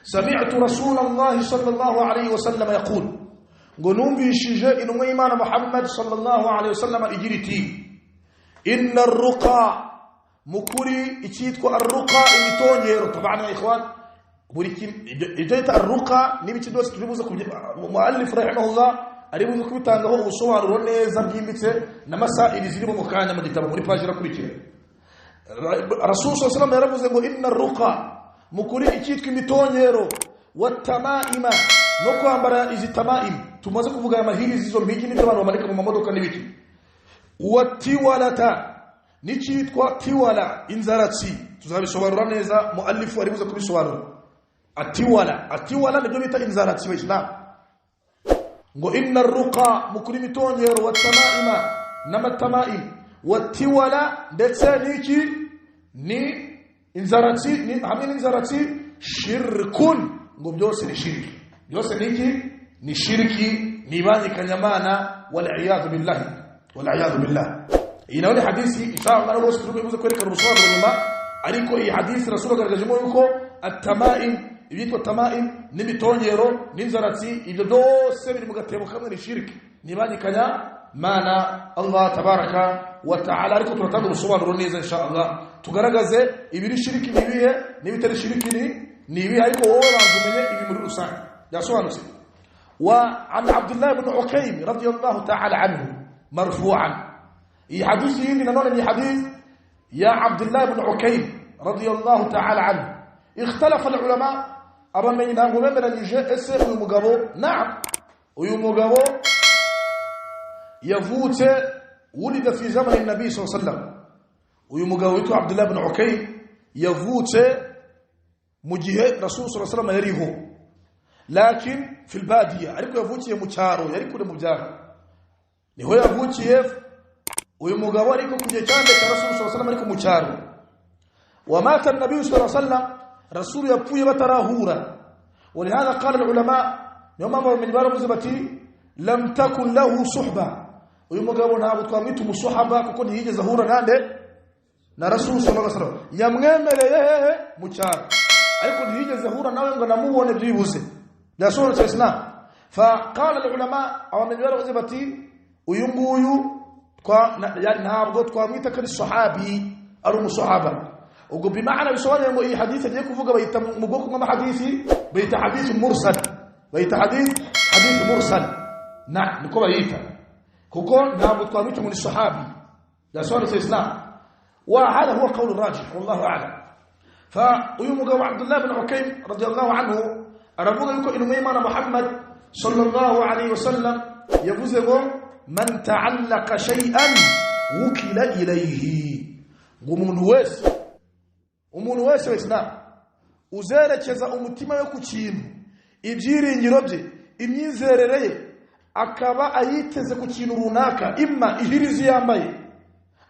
سمعت رسول الله صلى الله عليه وسلم يقول قنوم بشجاء إيمان محمد صلى الله عليه وسلم إجريتي إن الرقى مكوري إتيتكو الرقى إمتون يرو طبعا يا إخوان إجيت الرقى نبيت دوس تريبوزكم مؤلف رحمه الله aribuze kubitangaho ubusobanuro neza bwimbitse n'amasaili ziri mu kanya mu gitabo muri page rakurikira Rasul sallallahu alaihi wasallam yaravuze ngo inna ruqa mukuri ikitwa imitonyero watamaima no kwambara izi tamaim tumaze kuvuga amahiri zizo mpigi n'ibyo abantu bamarika mu mamodoka n'ibiki watiwalata nikitwa tiwala inzaratsi tuzabisobanura neza muallifu aribuze kubisobanura atiwala nibyo bita inzaratsi wa Islam ngo inna ruqa mukuri mitonyero watamaima namatamaim watiwala ndetse niki ni inzaratsi ni hamwe n'inzaratsi shirkun ngo byose ni shirki byose niki ni shirki nibani kanyamana wal iyad billah ina wali hadithi inshallah nabo turubuze kwereka ubusobanuro nyuma ariko iyi hadithi Rasul agaragajemo yuko at-tamaim ibitwa tamaim n'imitonyero n'inzaratsi ibyo byose biri mu gatebo kamwe ni shirki nibanyikanya mana Allah tabaraka wa taala ariko turatanga ubusobanuro neza inshallah tugaragaze ibiri shirki nibihe n'ibitari shirki nibihe ariko wowe banzumenye ibi muri rusange yasobanutse wa an Abdullah ibn Ukaym radiyallahu ta'ala anhu marfu'an iyi hadithi yindi nanone ni hadith ya Abdullah ibn Ukaym radiyallahu ta'ala anhu ikhtalafa al-ulama abamenye ntabwo bemeranyije ese uyu mugabo uyu mugabo yavutse wulida fi zamani nabi sallallahu alaihi wasallam uyu mugabo witwa Abdullah ibn Ukaym yavutse mu gihe Rasul sallallahu alaihi wasallam yariho lakin fi albadiya ariko yavukiye mu cyaro yari kure mu byaro niho yavukiye uyu mugabo ariko ku gihe cyane cya Rasul sallallahu alaihi wasallam ariko mu cyaro wa mata an-nabi sallallahu alaihi wasallam رسول يبوي بتراهورا ولهذا قال العلماء يوم ما من باربز بتي لم تكن له صحبة ويمغابون هابو تقاميتم الصحبة كون هيجي ظهورا نانده نرسول صلى الله عليه وسلم يمغمل مچار أيكون هيجي ظهورا نانده نموه نبيبوزه ده سورة الإسلام فقال العلماء او من بaravuze bati uyu nguyu ntabwo twamwita ko ari sahabi ari umusahaba ubwo bimaana bisobanuye ngo iyi hadith agiye kuvuga bayita mu bwoko bw'amahadisi bayita hadith mursal bayita hadith mursal niko bayita kuko ntabwo twamwita muri sahabi yasobanutse islam وهذا هو قول الراجح والله اعلم فيوم عبد الله بن عكيم رضي الله عنه aravuga yuko intumwa y'Imana Muhammad sallallahu alaihi wasallam yavuze ngo man ta'allaqa shay'an wukila ilayhi umuntu wese w'Islam uzerekeza umutima yo ku kintu ibyiringiro bye imyizerere ye akaba ayiteze ku kintu runaka imma ihirizi yambaye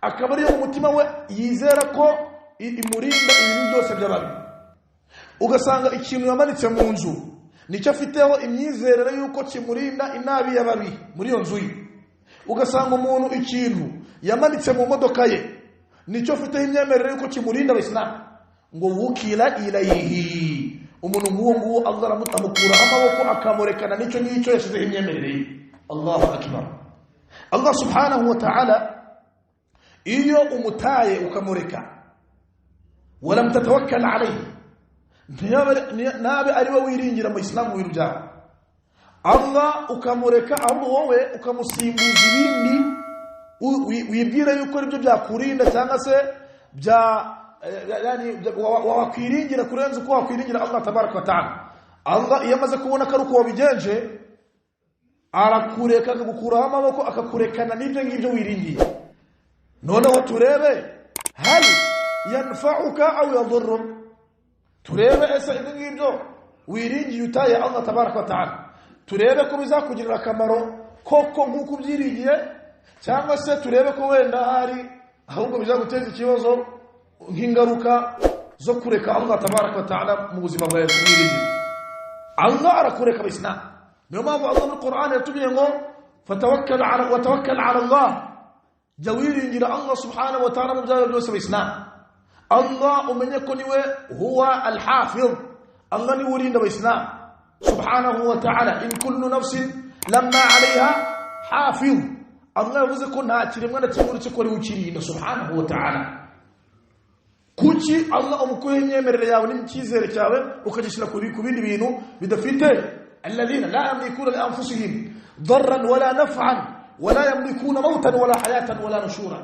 akaba ari umutima we yizera ko imurinda ibintu byose by'ababi ugasanga ikintu yamanitse mu nzu nicyo afiteho imyizerere yuko kimurinda inabi y'ababi muri iyo nzu ugasanga umuntu ikintu yamanitse mu modoka ye nicyo afiteho imyemerere yuko kimurinda abislam ngo wukila ilayhi umuntu nguwo Allah aramukura amaboko akamurekana nicyo yashizeho imyemerere Allahu akbar Allah subhanahu wa ta'ala iyo umutaye ukamureka wala mtatawakkal alayhi nabe ariwe wiringira mu Islam wirujya Allah ukamureka aho wowe ukamusimbuza ibindi wibwira yuko ibyo byakurinda cyangwa se wakwiringira kurenza uko wakwiringira Allah tabaraka wa taala Allah yamaze kubona ko uko wabigenje arakureka akagukuraho amaboko akakurekana n'ibyo ngibyo wiringiye noneho turebe hal yanfa'uka aw yadhurruk turebe ese ibyo ngibyo wiringiye utaye Allah tabaraka wa taala turebe ko bizakugirira akamaro koko nkuko byiringiye cyangwa se turebe ko wenda hari ahubwo bizaguteza ikibazo nk'ingaruka zo kureka Allah tabaraka wa taala mu buzima bwawe wiringiye Allah arakureka abislam niyo mpamvu Allah mu Qur'an yatubwiye ngo fatawakkal ala Allah jawiringira Allah subhanahu wa ta'ala mu byawe byose abislam Allah umenye ko niwe huwa al-hafiz Allah ni urinda abislam subhanahu wa ta'ala in kullu nafsin lamma 'alayha hafiz Allah yavuze ko nta kiremwa na kimwe uretse ko ari ukirinda subhanahu wa ta'ala kuki Allah umukuye imyemerere yawe n'icyizere cyawe ukagishira ku bindi bintu bidafite alladhina la yamlikuna li anfusihim darran wala naf'an wala yamlikuna mautan wala hayatan wala nushura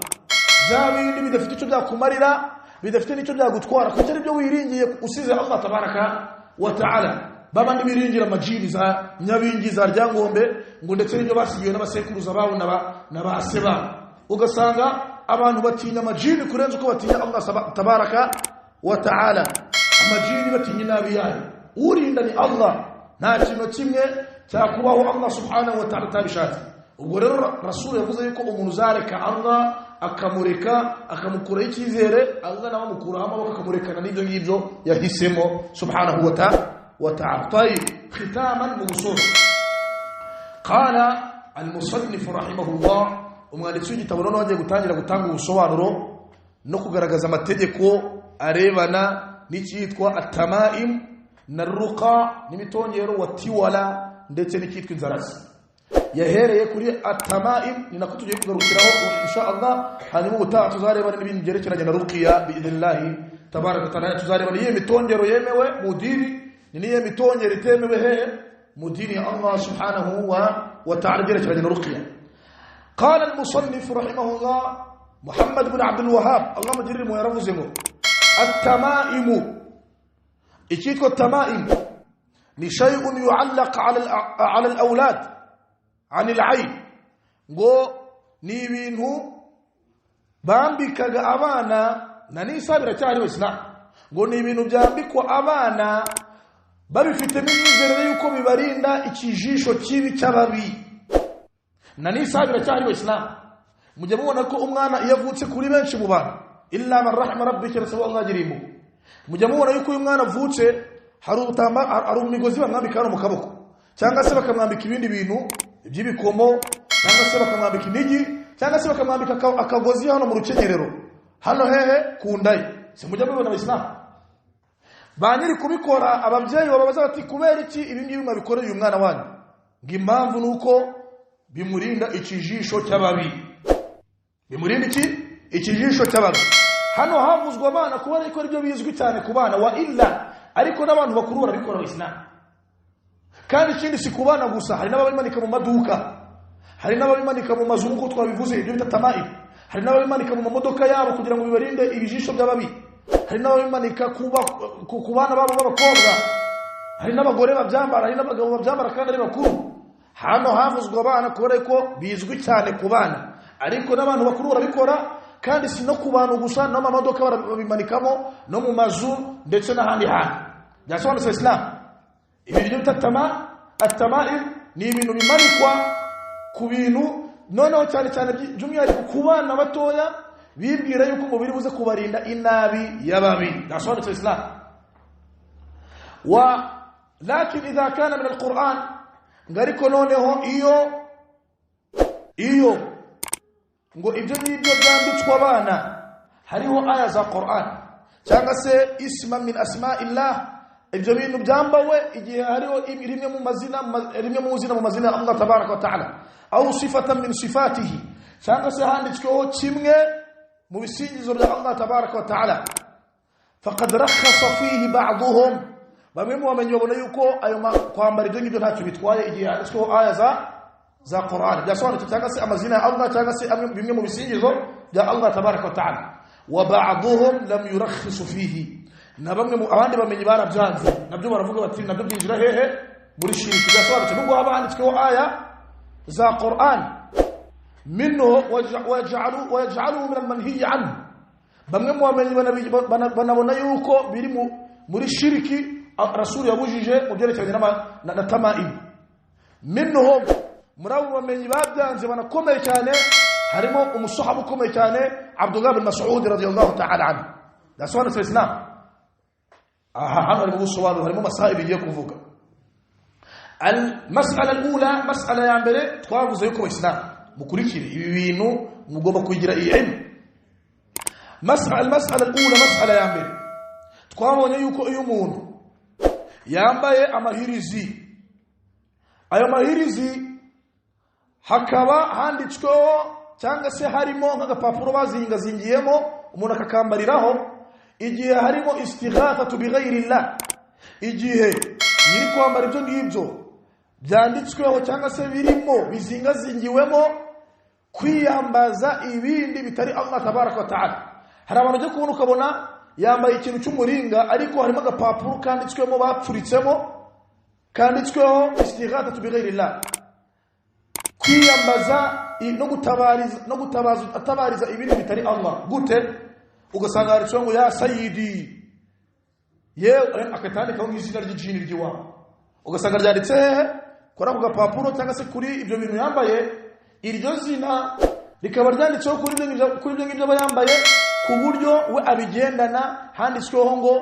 zabindi bidafite icyo byakumarira bidafite nicyo byagutwara kuko ari byo wiringiye usize Allah tabaraka wa ta'ala babandi biringira majini za nyabingiza ryangombe ngo ndetse n'ibyo basigiye n'abasekuruza bawo n'abaseba ugasanga abantu batinya majini kurenza uko batinya Allah tabaraka wa ta'ala amajini batinya nabi yayo urinda ni Allah nta kintu kimwe cyakubaho Allah subhanahu wa ta'ala tabishatse ubwo rero rasul yavuze yuko umuntu zareka Allah akamureka akamukura icyizere Allah nawe amukuraho amaboko akamurekana n'ibyo ngibyo yahisemo subhanahu wa ta'ala طيب ختاما موصول قال المصنف رحمه الله umwanditsi w'igitabo none wagiye gutangira gutanga ubusobanuro no kugaragaza amategeko arebana n'icyitwa at-tamaim naruqa n'imitongero wa tiwala ndetse n'icyitwa inzarazi yahereye kuri at-tamaim ni nako tugiye kugarukiraho insha Allah hanyuma ubutaha tuzareba n'ibindi byerekeranye na ruqiya bi'idillah tabaraka ta'ala tuzareba niyo mitongero yemewe mu dini niyo mitongero itemewe hehe mu dini ya Allah subhanahu wa ta'ala byerekeranye na ruqiya قال المصنف رحمه الله محمد بن عبد الوهاب الله مجرم ويرفزمه التمائم ايكيكو التمائم لشيء يعلق على الأولاد عن العين ngo ni ibintu bambikaga abana na nisabira cyari w'Islam ngo ni ibintu byambikwa abana babifite n'imyizerere yuko bibarinda ikijisho kibi cy'ababi na nisabira cyari w'Islam mujye mubona ko umwana iyo avutse kuri benshi mu bantu illa man rahima rabbika rasulullah jirimu mujye mubona yuko uyu mwana avutse hari umugozi bamwambika mu kaboko cyangwa se bakamwambika ibindi bintu by'ibikomo cyangwa se bakamwambika inigi cyangwa se bakamwambika akagozi hano mu rukenyerero hano hehe kundaye se mujye mubona ab'Islam banyiri kubikora ababyeyi babaza bati kubera iki ibi ngibi mwabikoreye uyu mwana wanyu ng'impamvu nuko bimurinda ikijisho cy'ababi. Bimurinda ikijisho cy'ababi. Hano havuzwa abana kuba ariko ibyo bizwi cyane ku bana wa illa, ariko n'abantu bakuru barabikora mu Islam. Kandi ikindi si ku bana gusa, hari n'ababimanika mu maduka, hari n'ababimanika mu mazu nk'uko twabivuze ibyo bita tamaim, hari n'ababimanika mu mamodoka yabo kugira ngo bibarinde ibijisho by'ababi, hari n'ababimanika ku bana babo b'abakobwa, hari n'abagore babyambara, hari n'abagabo babyambara kandi ari bakuru. Hano havuzwa abana kuba ariko bizwi cyane ku bana, ariko n'abantu bakuru barabikora. Kandi si no ku bantu gusa, no mu mamodoka barabimanikamo, no mu mazu ndetse n'ahandi hantu. Byasobanutse Islam. Ibi byo tatama at-tamaim ni ibintu bimanikwa ku bintu noneho cyane cyane by'umwihariko ku bana batoya bibwira yuko umubiri buze kubarinda inabi y'ababi. Byasobanutse Islam. Lakin idha kana min al-Qur'an, ngariko noneho iyo ngo ibyo ngibyo byanditswe abana hariho aya za Qur'an cyangwa se isma min asma'illah, ibyo bintu byambawe igihe hariho rimwe mu mazina ya Allah tabaraka wa ta'ala, au sifatan min sifatihi, cyangwa se handitsweho kimwe mu bisingizo bya Allah tabaraka wa ta'ala, faqad rakhasa fihi ba'dhum, bamwe mu bamenyi babona yuko ayo kwambara ibyo ngibyo ntacyo bitwaye igihe handitsweho aya za Qur'an. Byasobanutse cyangwa se amazina ya Allah cyangwa se bimwe mu bisingizo bya Allah tabaraka wa ta'ala. Wa ba'dhum lam yurakhisu fihi, na bamwe mu abandi bamenyi barabyanze, nabyo baravuga bati nabyo byinjira hehe muri shiriki. Byasobanutse nubwo haba handitsweho aya za Qur'an minhu waj'aluhu min al-manhiy anhu, bamwe mu bamenyi banabona yuko biri muri shiriki Rasul yabujije mu byerekeranye na tamaim. Minhum, muri abo bamenyi babyanze banakomeye cyane harimo umusahaba ukomeye cyane Abdullah bin Mas'ud radiyallahu ta'ala anhu. Byasobanutse Islam. Hano harimo ubusobanuro, harimo masahibi igiye kuvuga. Al-mas'ala al-ula, mas'ala ya mbere twavuze yuko Islam mukurikire ibi bintu mugomba kugira ilmu. Al-mas'ala al-ula, mas'ala ya mbere twabonye yuko iyo umuntu yambaye amahirizi, ayo mahirizi hakaba handitsweho cyangwa se harimo nk'agapapuro bazingazingiyemo umuntu akakambariraho, igihe harimo istighathatu bighayrillah, igihe yiri kwambara ibyo ngibyo byanditsweho cyangwa se birimo bizingazingiwemo kwiyambaza ibindi bitari Allah tabaraka wa ta'ala. Hari abantu cyo kubona ukabona yambaye ikintu cy'umuringa ariko harimo agapapuro kanditswemo bapfuritsemo kanditsweho istighathatu bighayrillah, kwiyambaza no gutabariza ibindi bitari Allah. Gute? Ugasanga haritswe ngo ya sayidi, yewe akatandika ngo izina ry'ijini ry'iwabo, ugasanga ryanditse hehe kora ku gapapuro cyangwa se kuri ibyo bintu yambaye, iryo zina rikaba ryanditseho kuri ibyo ngibyo bayambaye, ku buryo we abigendana handitsweho ngo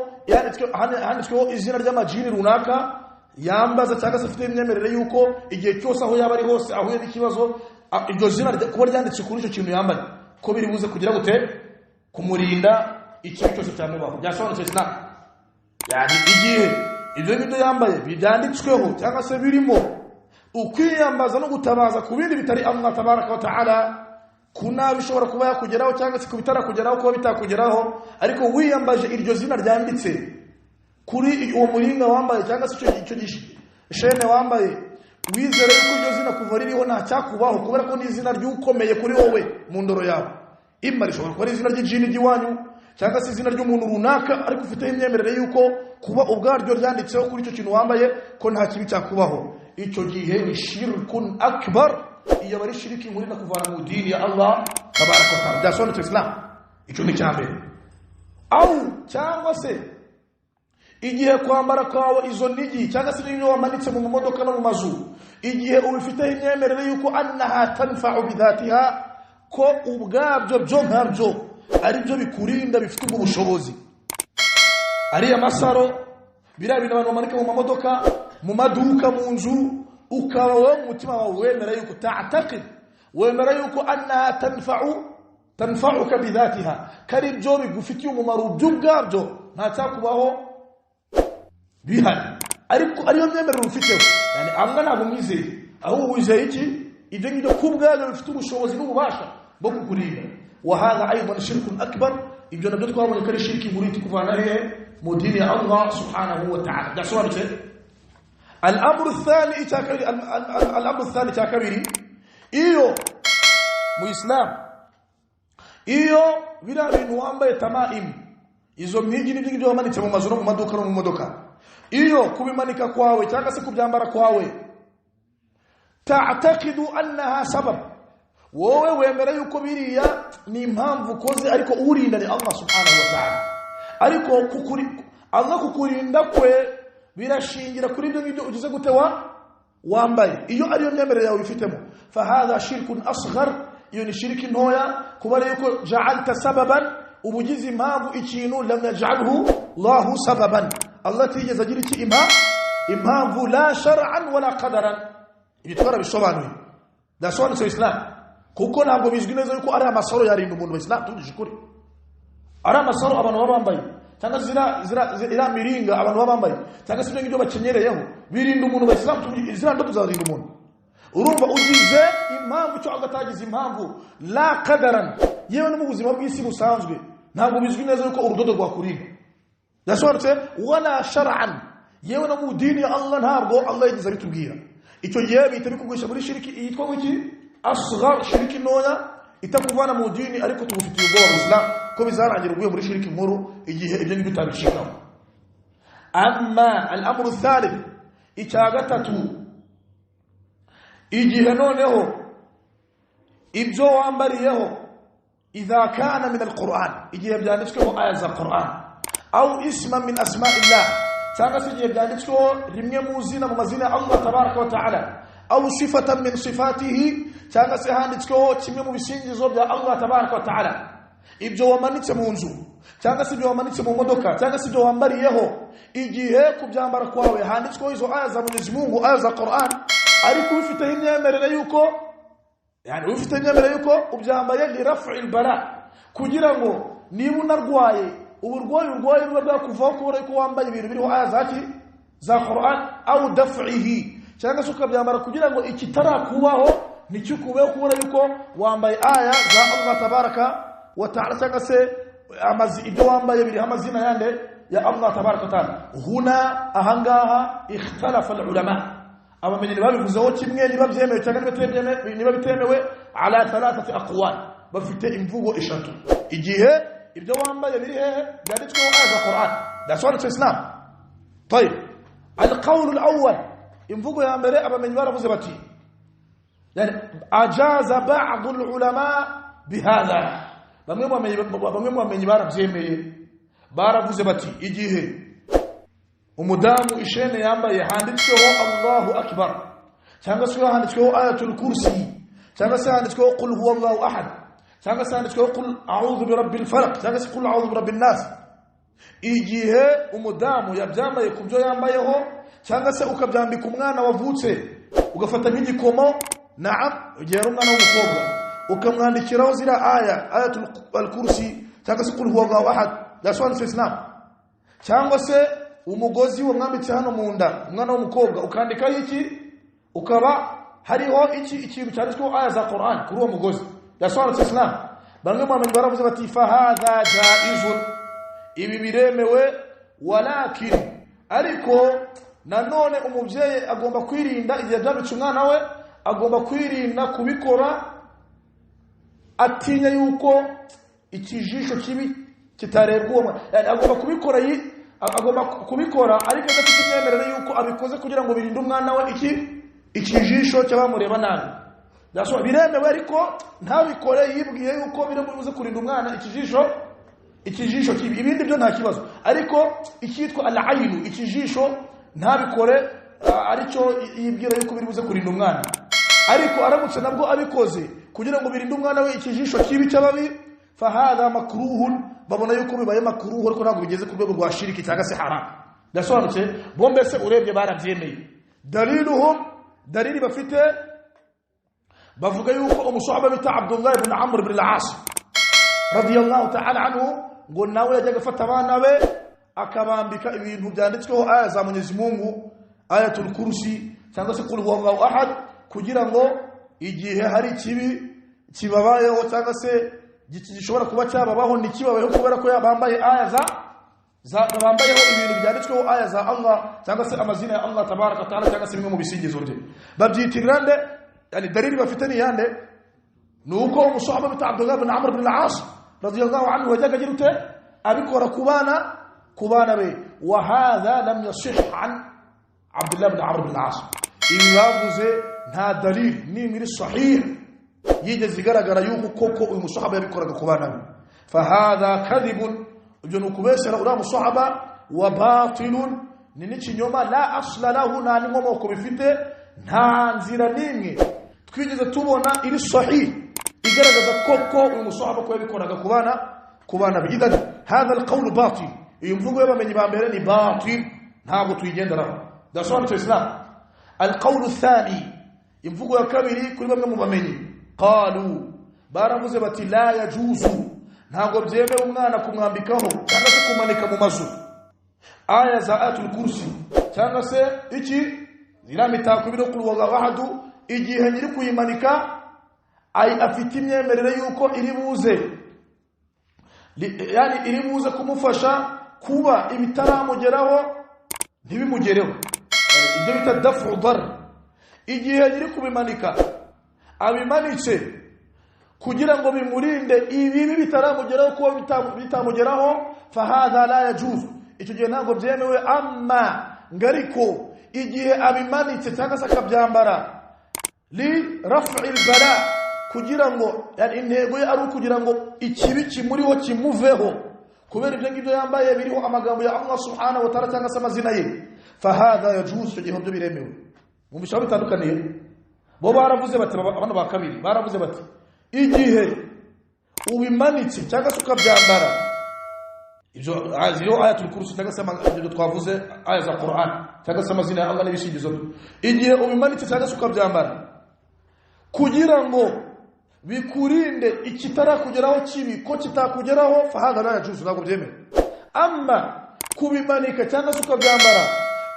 handitsweho izina ry'amajini runaka yambaza cyangwa se afite imyemerere yuko igihe cyose aho yaba ari hose ahuye n'ikibazo iryo zina kuba ryanditse kuri icyo kintu yambaye ko biri buze kugira gute kumurinda ikintu cyose cyamubaho. Byasobanutse Islam. Yani igihe ibyo ngibyo yambaye byanditsweho cyangwa se birimo ukwiyambaza no gutabaza ku bindi bitari Allah tabaraka wa ta'ala, kuna bishobora kuba yakugeraho cyangwa se kubitara kugeraho kuba bitakugeraho, ariko wiyambaje iryo zina ryanditse kuri uwo muringa wambaye cyangwa se icyo gishene wambaye, wizere yuko iryo zina kuva ririho nta cyakubaho, kubera ko ni izina ry'ukomeye kuri wowe mu ndoro yawe. Imma rishobora kuba ari izina ry'ijini ry'iwanyu cyangwa se izina ry'umuntu runaka, ariko ufite imyemerere yuko kuba ubwaryo ryanditseho kuri icyo kintu wambaye ko nta kibi cyakubaho. Icyo gihe ni shirkun akbar, iyo bari shiriki muri nakuvana mu dini ya Allah tabaraka wa ta'ala. Byasobanutse Islam. Icyo ni cyambere. Au cyangwa se igihe kwambara kwawe izo nigi cyangwa se ibyo wamanitse mu modoka no mu mazu, igihe ubifite imyemerere yuko annaha tanfa'u bidhatiha, ko ubwabyo byo nkabyo ari byo bikurinda, bifite ubwo bushobozi. Ari amasaro biriya bintu abantu bamanika mu mamodoka, mu maduka, mu nzu, ukaba wowe mu mutima wawe wemera yuko ta'taqid, wemera yuko annaha tanfa'uka bidhatiha, kari byo bigufitiye umumaro by'ubwabyo, nta cyakubaho bihari, ariko ariyo myemerere ufiteho. Yani Allah ntabwo mwizeye, aho wizeye iki ibyo ngibyo kubwayo bifite ubushobozi n'ububasha bwo kukurinda. Wa hadha aidan shirkun akbar, ibyo nabyo twabonye ko ari shirki muri kuvana he mu dini ya Allah subhanahu wa ta'ala. Dasobanutse. Al-amru athani takabiri iyo mu Islam iyo bira bintu wambaye tamaim, izo mpigi n'ibyo ngibyo wamanitse mu mazu no mu maduka no mu modoka, iyo kubimanika kwawe cyangwa se kubyambara kwawe ta'taqidu annaha sabab, wowe wemera yuko biriya ni impamvu koze ariko urinda ni Allah subhanahu wa ta'ala, ariko Allah kukurinda kwe birashingira kuri ibyo ngibyo ugize gute wambaye. Iyo ariyo myemerere yawe ifitemo, fa hadha shirkun asghar, iyo ni shirki ntoya, kuba yuko ja'alta sababan, ubugize impamvu ikintu lam yaj'alhu Allahu sababan, Allah tigeze agira iki impamvu la shar'an wala qadaran. Ibitwara bisobanuye dasobanutse Islam, kuko ntabwo bizwi neza yuko ari amasaro yarinda umuntu wa Islam. Tujije kuri ari amasaro abantu babambaye cyangwa zira miringa abantu babambaye cyangwa se ibyo bakenyereyeho birinda umuntu wa Islam. Izina ndo tuzarinda umuntu. Urumva ugize impamvu cyo agatagize impamvu la qadaran, yewe no mu buzima bw'isi busanzwe ntabwo bizwi neza yuko urudodo rwakurinda. Dasobanutse wala shar'an, yewe no mu dini ya Allah ntabwo Allah yagize bitubwira. Icyo gihe bita bikugwisha muri shiriki yitwa wiki asghar, shiriki ntoya itakuvana mu dini, ariko tugufitiye ubwoba mu Islam ko bizarangira uguye muri shiriki nkuru igihe ibyo ngibyo utabishikamo. Amma al-amru thalith, icya gatatu, igihe noneho ibyo wambariyeho idha kana min al-Qur'an, igihe byanditsweho aya za Qur'an, au isman min asma'illah, cyangwa se igihe byanditsweho rimwe mu zina mu mazina ya Allah tabaraka wa ta'ala, au sifatan min sifatihi, cyangwa se handitsweho kimwe mu bisingizo bya Allah tabaraka wa ta'ala. Ibyo wamanitse mu nzu cyangwa se ibyo wamanitse mu modoka cyangwa se ibyo wambariyeho, igihe kubyambara kwawe handitsweho izo aya za Mwenyezi Mungu, aya za Qur'an, ariko ufite imyemerere yuko ubyambaye li raf'il bala, kugira ngo niba unarwaye uburwayi buba bwakuvaho kubera ko wambaye ibintu biriho aya za Qur'an, au daf'ihi, cyangwa se ukabyambara kugira ngo ikitarakubaho nikikubeho kubera yuko wambaye aya za Allah tabaraka wa ta'ala, cyangwa se ibyo wambaye biri amazina yande ya Allah tabaraka wa ta'ala. Huna ahangaha ikhtalafa al-ulama, abamenyi babivuzeho kimwe niba byemewe cyangwa niba bitemewe, ala thalathati aqwal, bafite imvugo eshatu. Igihe ibyo wambaye biri hehe byanditsweho aya za Qur'an, dasobanutse Islam. طيب القول الاول, imvugo ya mbere abamenyi baravuze bati, yani ajaza ba'd al-ulama bihadha, bamwe mu bamenyi barabyemeye, baravuze bati igihe umudamu ishene yambaye handitsweho Allahu akbar, cyangwa se handitsweho ayatul kursi, cyangwa se handitsweho qul huwallahu ahad, cyangwa se handitsweho qul a'udhu birabbil falaq, cyangwa se qul a'udhu birabbin nas, igihe umudamu yabyambaye kubyo yambayeho, cyangwa se ukabyambika umwana wavutse ugafata nk'igikomo, naam, igihe ari umwana w'umukobwa ukamwandikiraho zira ayatul kursi cyangwa se qul huwallahu ahad, dasobanutse Islam. Cyangwa se umugozi wamwambitse hano mu nda umwana w'umukobwa ukandikaho iki, ukaba hariho ikintu cyanditsweho aya za Qur'an kuri uwo mugozi, dasobanutse Islam. Bamwe mu bamenyi baravuze bati fa hadha jaizun, ibi biremewe, walakin, ariko nanone umubyeyi agomba kwirinda igihe byambitse umwana we, agomba kwirinda kubikora atinya yuko ikijisho kibi kitarebwa uwo mwana, yani agomba kubikora ariko adafite imyemerere yuko abikoze kugira ngo birinde umwana we ikijisho cy'abamureba nabi. Daso biremewe, ariko ntabikore yibwiye yuko biremuze kurinda umwana ikijisho kibi, ibindi byo nta kibazo, ariko ikitwa al-ayn, ikijisho, ntabikore aricyo yibwira yuko biribuze kurinda umwana. Ariko aramutse nabwo abikoze kugira ngo birinde umwana we ikijisho kibi cy'ababi, fa hadha makruhun, babona yuko bibaye makruhu, ariko ntabwo bigeze ku rwego rwa shiriki cyangwa se haram. Dasobanutse bombe se urebye barabyemeye. Dalili bafite bavuga yuko umusahaba bita Abdullah ibn Amr ibn al-As radiyallahu ta'ala anhu, ngo nawe yajyaga afata abana be akabambika ibintu byanditsweho aya za Mwenyezi Mungu, ayatul kursi cyangwa se qul huwallahu ahad, kugira ngo igihe hari kibi kibabayeho cyangwa se gishobora kuba cyababaho nikibabayeho kubera ko bambaye aya bambayeho ibintu byanditsweho aya za Allah cyangwa se amazina ya Allah tabaraka taala cyangwa se bimwe mu bisingizo bye babyitirira nde yani dalili bafite ni yande nuko umusahaba bita Abdullah ibn Amr ibn al-As radiyallahu anhu wajaga jirute abikora kubana be wa hadha lam yasih an Abdullah ibn Amr ibn al-As ibavuze nta dalili ni muri sahih yigeze igaragara yuko koko uyu musahaba yabikoraga kubana be fa hadha kadhibun ibyo nukubesera uriya musahaba wa batilun ni n'ikinyoma la asla lahu nta n'inkomoko bifite nta nzira n'imwe twigeze tubona iri sahih igaragaza koko uyu musahaba ko yabikoraga kubana be idan hadha alqawl batil iyo mvugo y'abamenyi ba mbere ni batil ntabwo tuyigenderaho dasobanutse Islam alqawl athani imvugo ya kabiri kuri bamwe mu bamenyi qalu baravuze bati la yajuzu ntabwo byemewe umwana kumwambikaho cyangwa se kumanika mu mazu aya za ayatul kursi cyangwa se iki ziramitako biro kuri wagahadu igihe nyiri kuyimanika afite imyemerere yuko iri buze kumufasha kuba ibitaramugeraho ntibimugereho ibyo bita dafu dar igihe nyiri kubimanika abimanitse kugira ngo bimurinde ibibi bitaramugeraho kuba bitamugeraho fahadha la yajuz icyo gihe ntabwo byemewe amma ngariko igihe abimanitse cyangwa se akabyambara li raf'il bala kugira ngo yani intego ye ari ukugira ngo ikibi kimuriho kimuveho kubera ibyo ngibyo yambaye biriho amagambo ya Allah subhanahu wa ta'ala cyangwa se amazina ye fahadha yajuz icyo gihe byo biremewe mu bishabo bitandukaniye bo baravuze bati abana ba kabiri baravuze bati igihe ubimanitse cyangwa se ukabyambara ibyo ayatul kursi cyangwa se ibyo twavuze aya za Qur'an cyangwa se amazina ya Allah n'ibishingizo igihe ubimanitse cyangwa se ukabyambara kugira ngo bikurinde ikitarakugeraho kibi ko kitakugeraho fahadha la yajuzu ntabwo byemewe amma kubimanika cyangwa se ukabyambara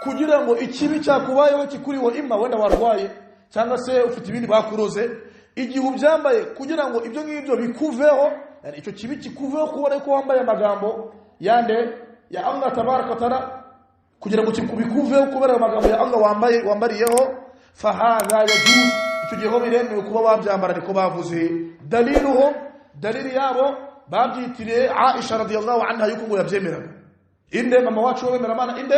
kugira ngo ikibi cyakubayeho kikuriho imma wenda warwaye cyangwa se ufite ibindi bakuroze igihe ubyambaye kugira ngo ibyo ngibyo bikuveho yani icyo kibi kikuveho kubona ko wambaye amagambo yande ya Allah tabaraka taala kugira ngo kikuveho kubera amagambo ya Allah wambariyeho fahadha yajuz icyo gihe biremewe kuba babyambara niko bavuze dalili yabo babyitiriye Aisha radiyallahu anha yuko ngo yabyemeraga inde mama wacu wemera mana inde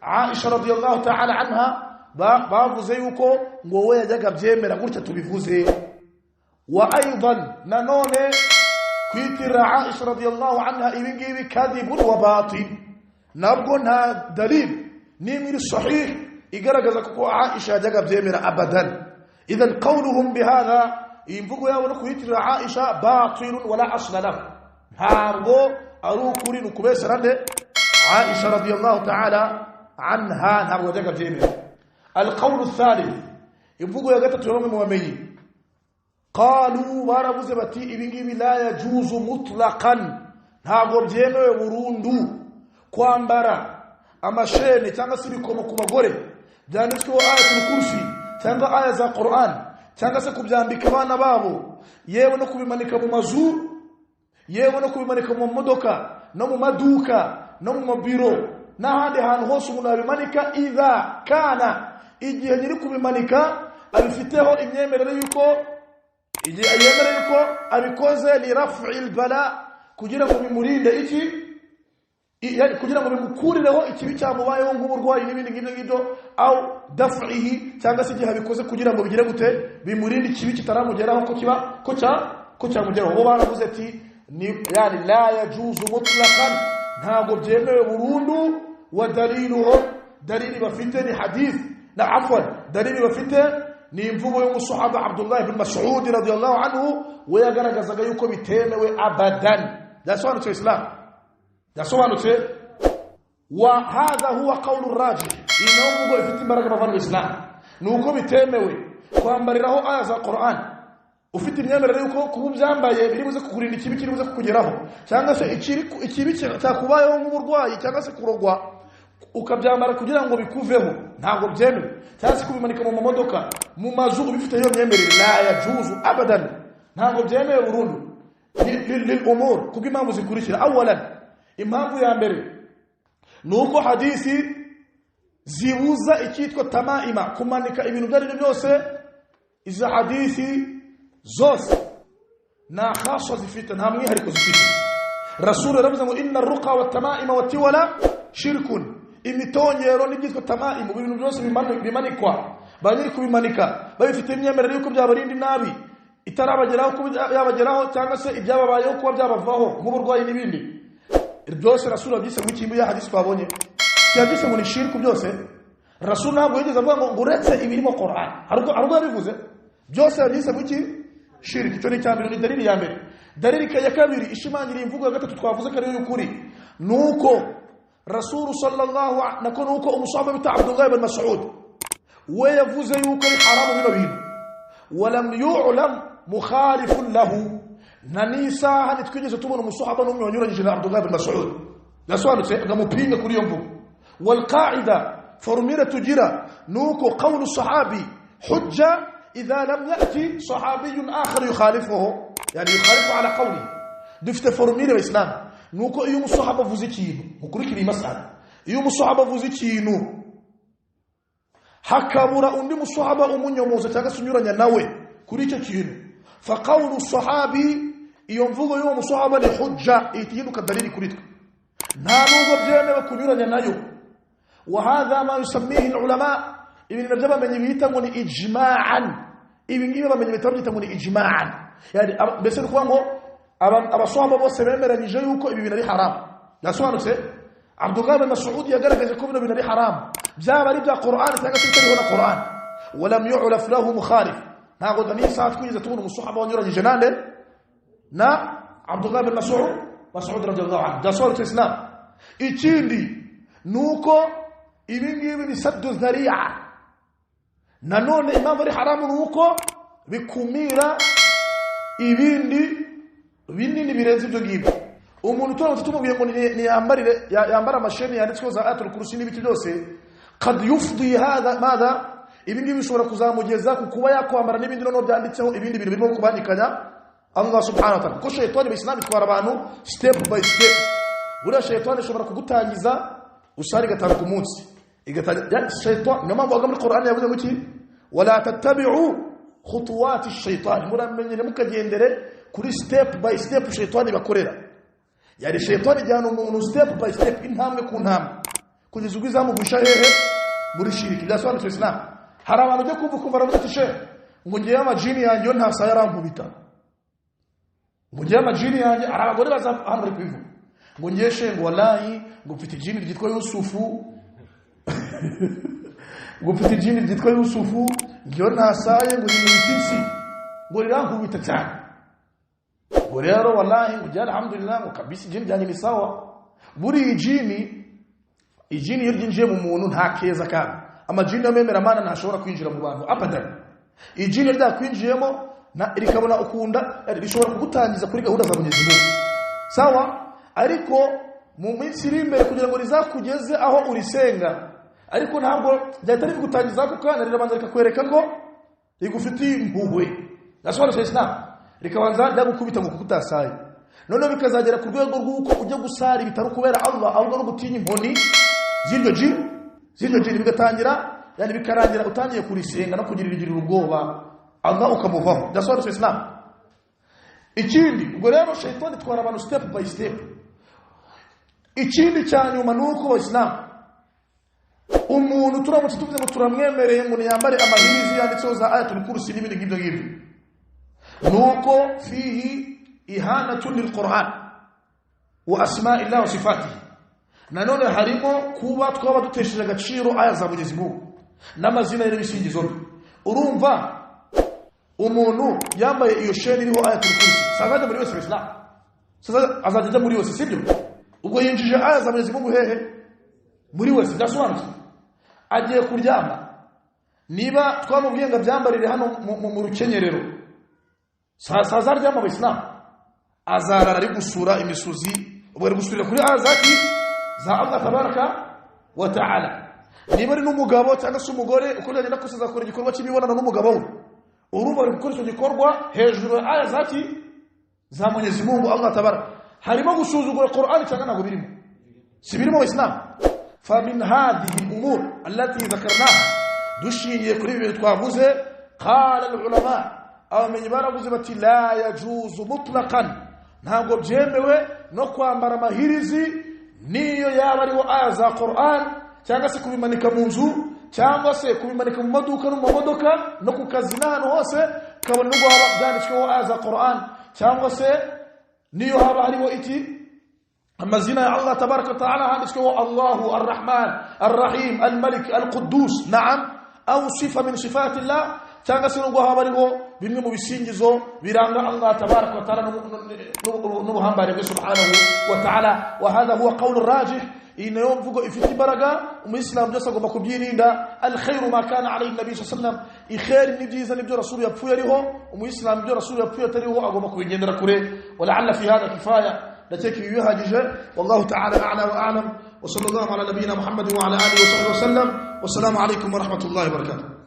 Aisha radiyallahu ta'ala anha bavuze yuko ngo we yajyaga byemera gutya tubivuze wa aidan nanone kwitira Aisha radiyallahu anha ibingibi kadhibun wa batil nabwo nta dalil nimiri sahih igaragaza ko Aisha yajyaga byemera abadan idan qawluhum bihadha imvugo yabo no kwitira Aisha batil wala asla lahu ntabwo ari ukuri nukubesera nde Aisha radiyallahu ta'ala anha ntabwo yajyaga byemera القول الثالث imvugo ya gatatu yo mu bamenyi qalu baravuze bati ibingibi la yajuzu mutlaqan ntabwo byemewe burundu kwambara amashene cyangwa se ibikomo ku bagore byanditsweho ayatul kursi cyangwa aya za Qur'an cyangwa se kubyambika abana babo yewe no kubimanika mu mazu yewe no kubimanika mu modoka no mu maduka no mu mabiro n'ahandi hantu hose umuntu abimanika idha kana igihe nyiri kubimanika abifiteho imyemerere yuko igihe yemereye yuko abikoze li raf'il bala kugira ngo bimurinde iki kugira ngo bimukurireho ikibi cyamubayeho nk'uburwayi n'ibindi ngibyo au daf'ihi cyangwa se igihe abikoze kugira ngo bigire gute bimurinde ikibi kitaramugeraho ko cyamugeraho bo baravuze ati yani la yajuzu mutlaqan ntabwo byemewe burundu wa dalili bafite ni hadith na afwan dalili bafite ni imvugo y'umusahaba Abdullah ibn Mas'ud radiyallahu anhu we yagaragazaga yuko bitemewe abadan dasobanutse Islam dasobanutse wa hadha huwa qawlu rajih ino mvugo ifite imbaraga bavana Islam nuko bitemewe kwambariraho aya za Qur'an ufite imyemerere yuko kubyambaye biri buze kukurinda ikibi kiri buze kukugeraho cyangwa se ikibi cyakubayeho nk'uburwayi cyangwa se kurogwa ukabyambara kugira ngo bikuveho ntabwo byemewe cyangwa kubimanika mu mamodoka mu mazu ubifite yo myemerere la yajuzu abadan ntabwo byemewe burundu lil umur kuko impamvu zikurikira awalan impamvu ya mbere nuko hadisi zibuza icyitwa tamaima kumanika ibintu byari byose iza hadisi zose na khasha zifite nta mwihariko zifite rasul aravuze ngo inna ruqa wa tamaima wa tiwala shirkun imitongero n'ibyitwa tamaima ibintu byose bimanikwa banyiri kubimanika babifite imyemerere yuko byabarinda nabi itarabageraho yabageraho cyangwa se ibyababayeho kuba byabavaho nk'uburwayi n'ibindi byose rasul abyise mu kimbo ya hadisi twabonye cyanditse ngo ni shirku byose rasul ntabwo yigeze avuga ngo uretse ibirimo Qur'an ariko yabivuze byose yabyise mu shirki cyo ni cyambere ni dalili ya mbere dalili ya kabiri ishimangira imvugo ya gatatu twavuze kare y'ukuri nuko rasul sallallahu nako nuko umusahaba bita Abdullah ibn Mas'ud we yavuze yuko ari haramu bino bintu walam yu'lam mukhalifun lahu nanisa hani twigeze tubona umusahaba n'umwe wanyuranyije na Abdullah ibn Mas'ud yasobanutse agamupinga kuri iyo mvugo wal qa'ida formula tujira nuko qawlu sahabi hujja إذا لم يأتي صحابي آخر يخالفه يعني يخالفه على قوله دفت فرميل الإسلام نوكو يوم الصحابة فوزيتينو مكريك لي مسألة يوم الصحابة فوزيتينو حكامورا أندم الصحابة أمون يوموزة تاكا سنيورا نناوي كريكا تينو فقول الصحابي ينفذ يوم الصحابة لحجة إيتينو كالدليل كريتك نانو وبجانب كنيورا ننايو وهذا ما يسميه العلماء ibintu byaba bamenye bita ngo ni ijma'an ibingibi bamenye bita ngo ni ijma'an yani bese kuvuga ngo abaswahaba bose bemeranyije yuko ibi bintu ari haram nasobanutse Abdullah ibn Mas'ud yagaragaje ko ibintu bintu ari haram byaba ari bya Qur'an cyangwa se bitari na Qur'an walam yu'laf lahu mukhalif ntago dani saat kwiza tubona umusahaba wanyuranyije nande na Abdullah ibn Mas'ud radiyallahu anhu dasawat islam ikindi nuko ibingibi ni saddu dhari'a nanone impamvu ari haramu nuko bikumira ibindi binini birenze ibyo ngibyo umuntu turamutse tumubwiye ngo ni yambara amasheni yanditsweho za ayatul kursi n'ibiti byose kad yufdi hadha madha ibingibi bishobora kuzamugeza ku kuba yakwambara n'ibindi noneho byanditseho ibindi bintu birimo kubandikanya Allah subhanahu wa ta'ala ko shaytan bislam itwara abantu step by step buriya shaytan ishobora kugutangiza usari gatanu ku munsi igatanya shaytan nyuma mvuga muri Qur'an yavuze ngo iki wala tattabi'u khutuwati ash-shaytan muramenye mukagendere kuri step by step shaytan bakorera yari shaytan ijyana umuntu step by step intambwe ku ntambwe kugeza ubwo izamugusha hehe muri shiriki byasobanutse Islam hari abantu byo kumva baravuga ati she ngo ngiye amajini yanjye yo ntasa yarankubita ngo ngiye amajini yanjye ari abagore bazahambara kwivu ngo ngiye she ngo wallahi ngo mfite jini ryitwa Yusufu gufite jini ryitwa Yusufu ngiyo nasaye ngo ni bitisi ngo rirankubita cyane ngo rero wallahi ngo alhamdulillah ngo kabisa jini ryanye ni sawa buri ijini iyo ryinjiye mu muntu nta keza kandi amajini amemera mana ntashobora kwinjira mu bantu abadan ijini ryakwinjiyemo rikabona ukunda rishobora kugutangiza kuri gahunda za Mwenyezi Mungu sawa ariko mu minsi iri imbere kugira ngo rizakugeze aho urisenga ariko ntabwo byatari gutangiza ko kana rirabanza rikakwereka ko rigufitiye impuhwe nasobanutse Islam rikabanza ryagukubita ngo kutasaye none bikazagera ku rwego rw'uko ujya gusara bitari kubera Allah ahubwo no gutinya inkoni z'iryo jini bigatangira yani bikarangira utangiye kurisenga no kugiririra ubwoba Allah ukamuvaho nasobanutse Islam ikindi ubwo rero shaytan itwara abantu step by step ikindi cyanyuma nuko Islam umuntu turamutse tuvuze ngo turamwemereye ngo yambare amahirizi yanditseho za ayatul kursi n'ibindi ngibyo ngibyo nuko fihi ihanatu lilquran wa asma'illah wa sifatihi nanone harimo kuba twaba dutesheje agaciro aya za Mwenyezi Mungu n'amazina y'ibishingizo urumva umuntu yambaye iyo sheni iriho ayatul kursi sazaje muri wese Islam sazaje azaje muri wese sibyo ubwo yinjije aya za Mwenyezi Mungu hehe muri wese ndasobanutse agiye kuryama niba twamubwiye ngo byambarire hano mu rukenyerero sazaryama mu Islam azarara ari gusura imisuzi ubwo ari gusurira kuri azaki za Allah tabaraka wa ta'ala niba ari n'umugabo cyangwa se umugore ukoranye na kusiza kora igikorwa cy'imibonano n'umugabo we uruba rukora icyo gikorwa hejuru aya zaki za Mwenyezi Mungu Allah tabara harimo gusuzugura Qur'an cyangwa ntabwo birimo si birimo mu Islam fa min hadhihi al-umur allati dhakarnaha dushingiye kuri ibi twavuze qala al-ulama aw min baravuze bati la yajuzu mutlaqan ntabwo byemewe no kwambara mahirizi niyo yaba ariho aya za Qur'an cyangwa se kubimanika mu nzu cyangwa se kubimanika mu maduka no mu modoka no ku kazi n'ahantu hose kabone n'ubwo haba byanditsweho aya za Qur'an cyangwa se niyo haba hariho iki amazina ya Allah tabaraka wa ta'ala handitsweho Allahu Ar-Rahman Ar-Rahim Al-Malik Al-Quddus na'am aw sifa min sifatillah cyangwa se n'ubwo haba hariho bimwe mu bisingizo biranga Allah tabaraka wa ta'ala n'ubuhambare bwe subhanahu wa ta'ala wa hadha huwa qawl ar-rajih inayo mvugo ifite imbaraga umuyisilamu byose agomba kubyirinda alkhairu ma kana alayhi nabi sallallahu alayhi wasallam ikhair ni byiza nibyo rasul yapfuye ariho umuyisilamu byo rasul yapfuye atariho agomba kubigendera kure wala fi hada kifaya nataki yuhajije wallahu ta'ala a'la wa a'lam wa sallallahu ala nabiyyina muhammad wa ala alihi wa sahbihi wa sallam wassalamu alaykum wa rahmatullahi wa barakatuh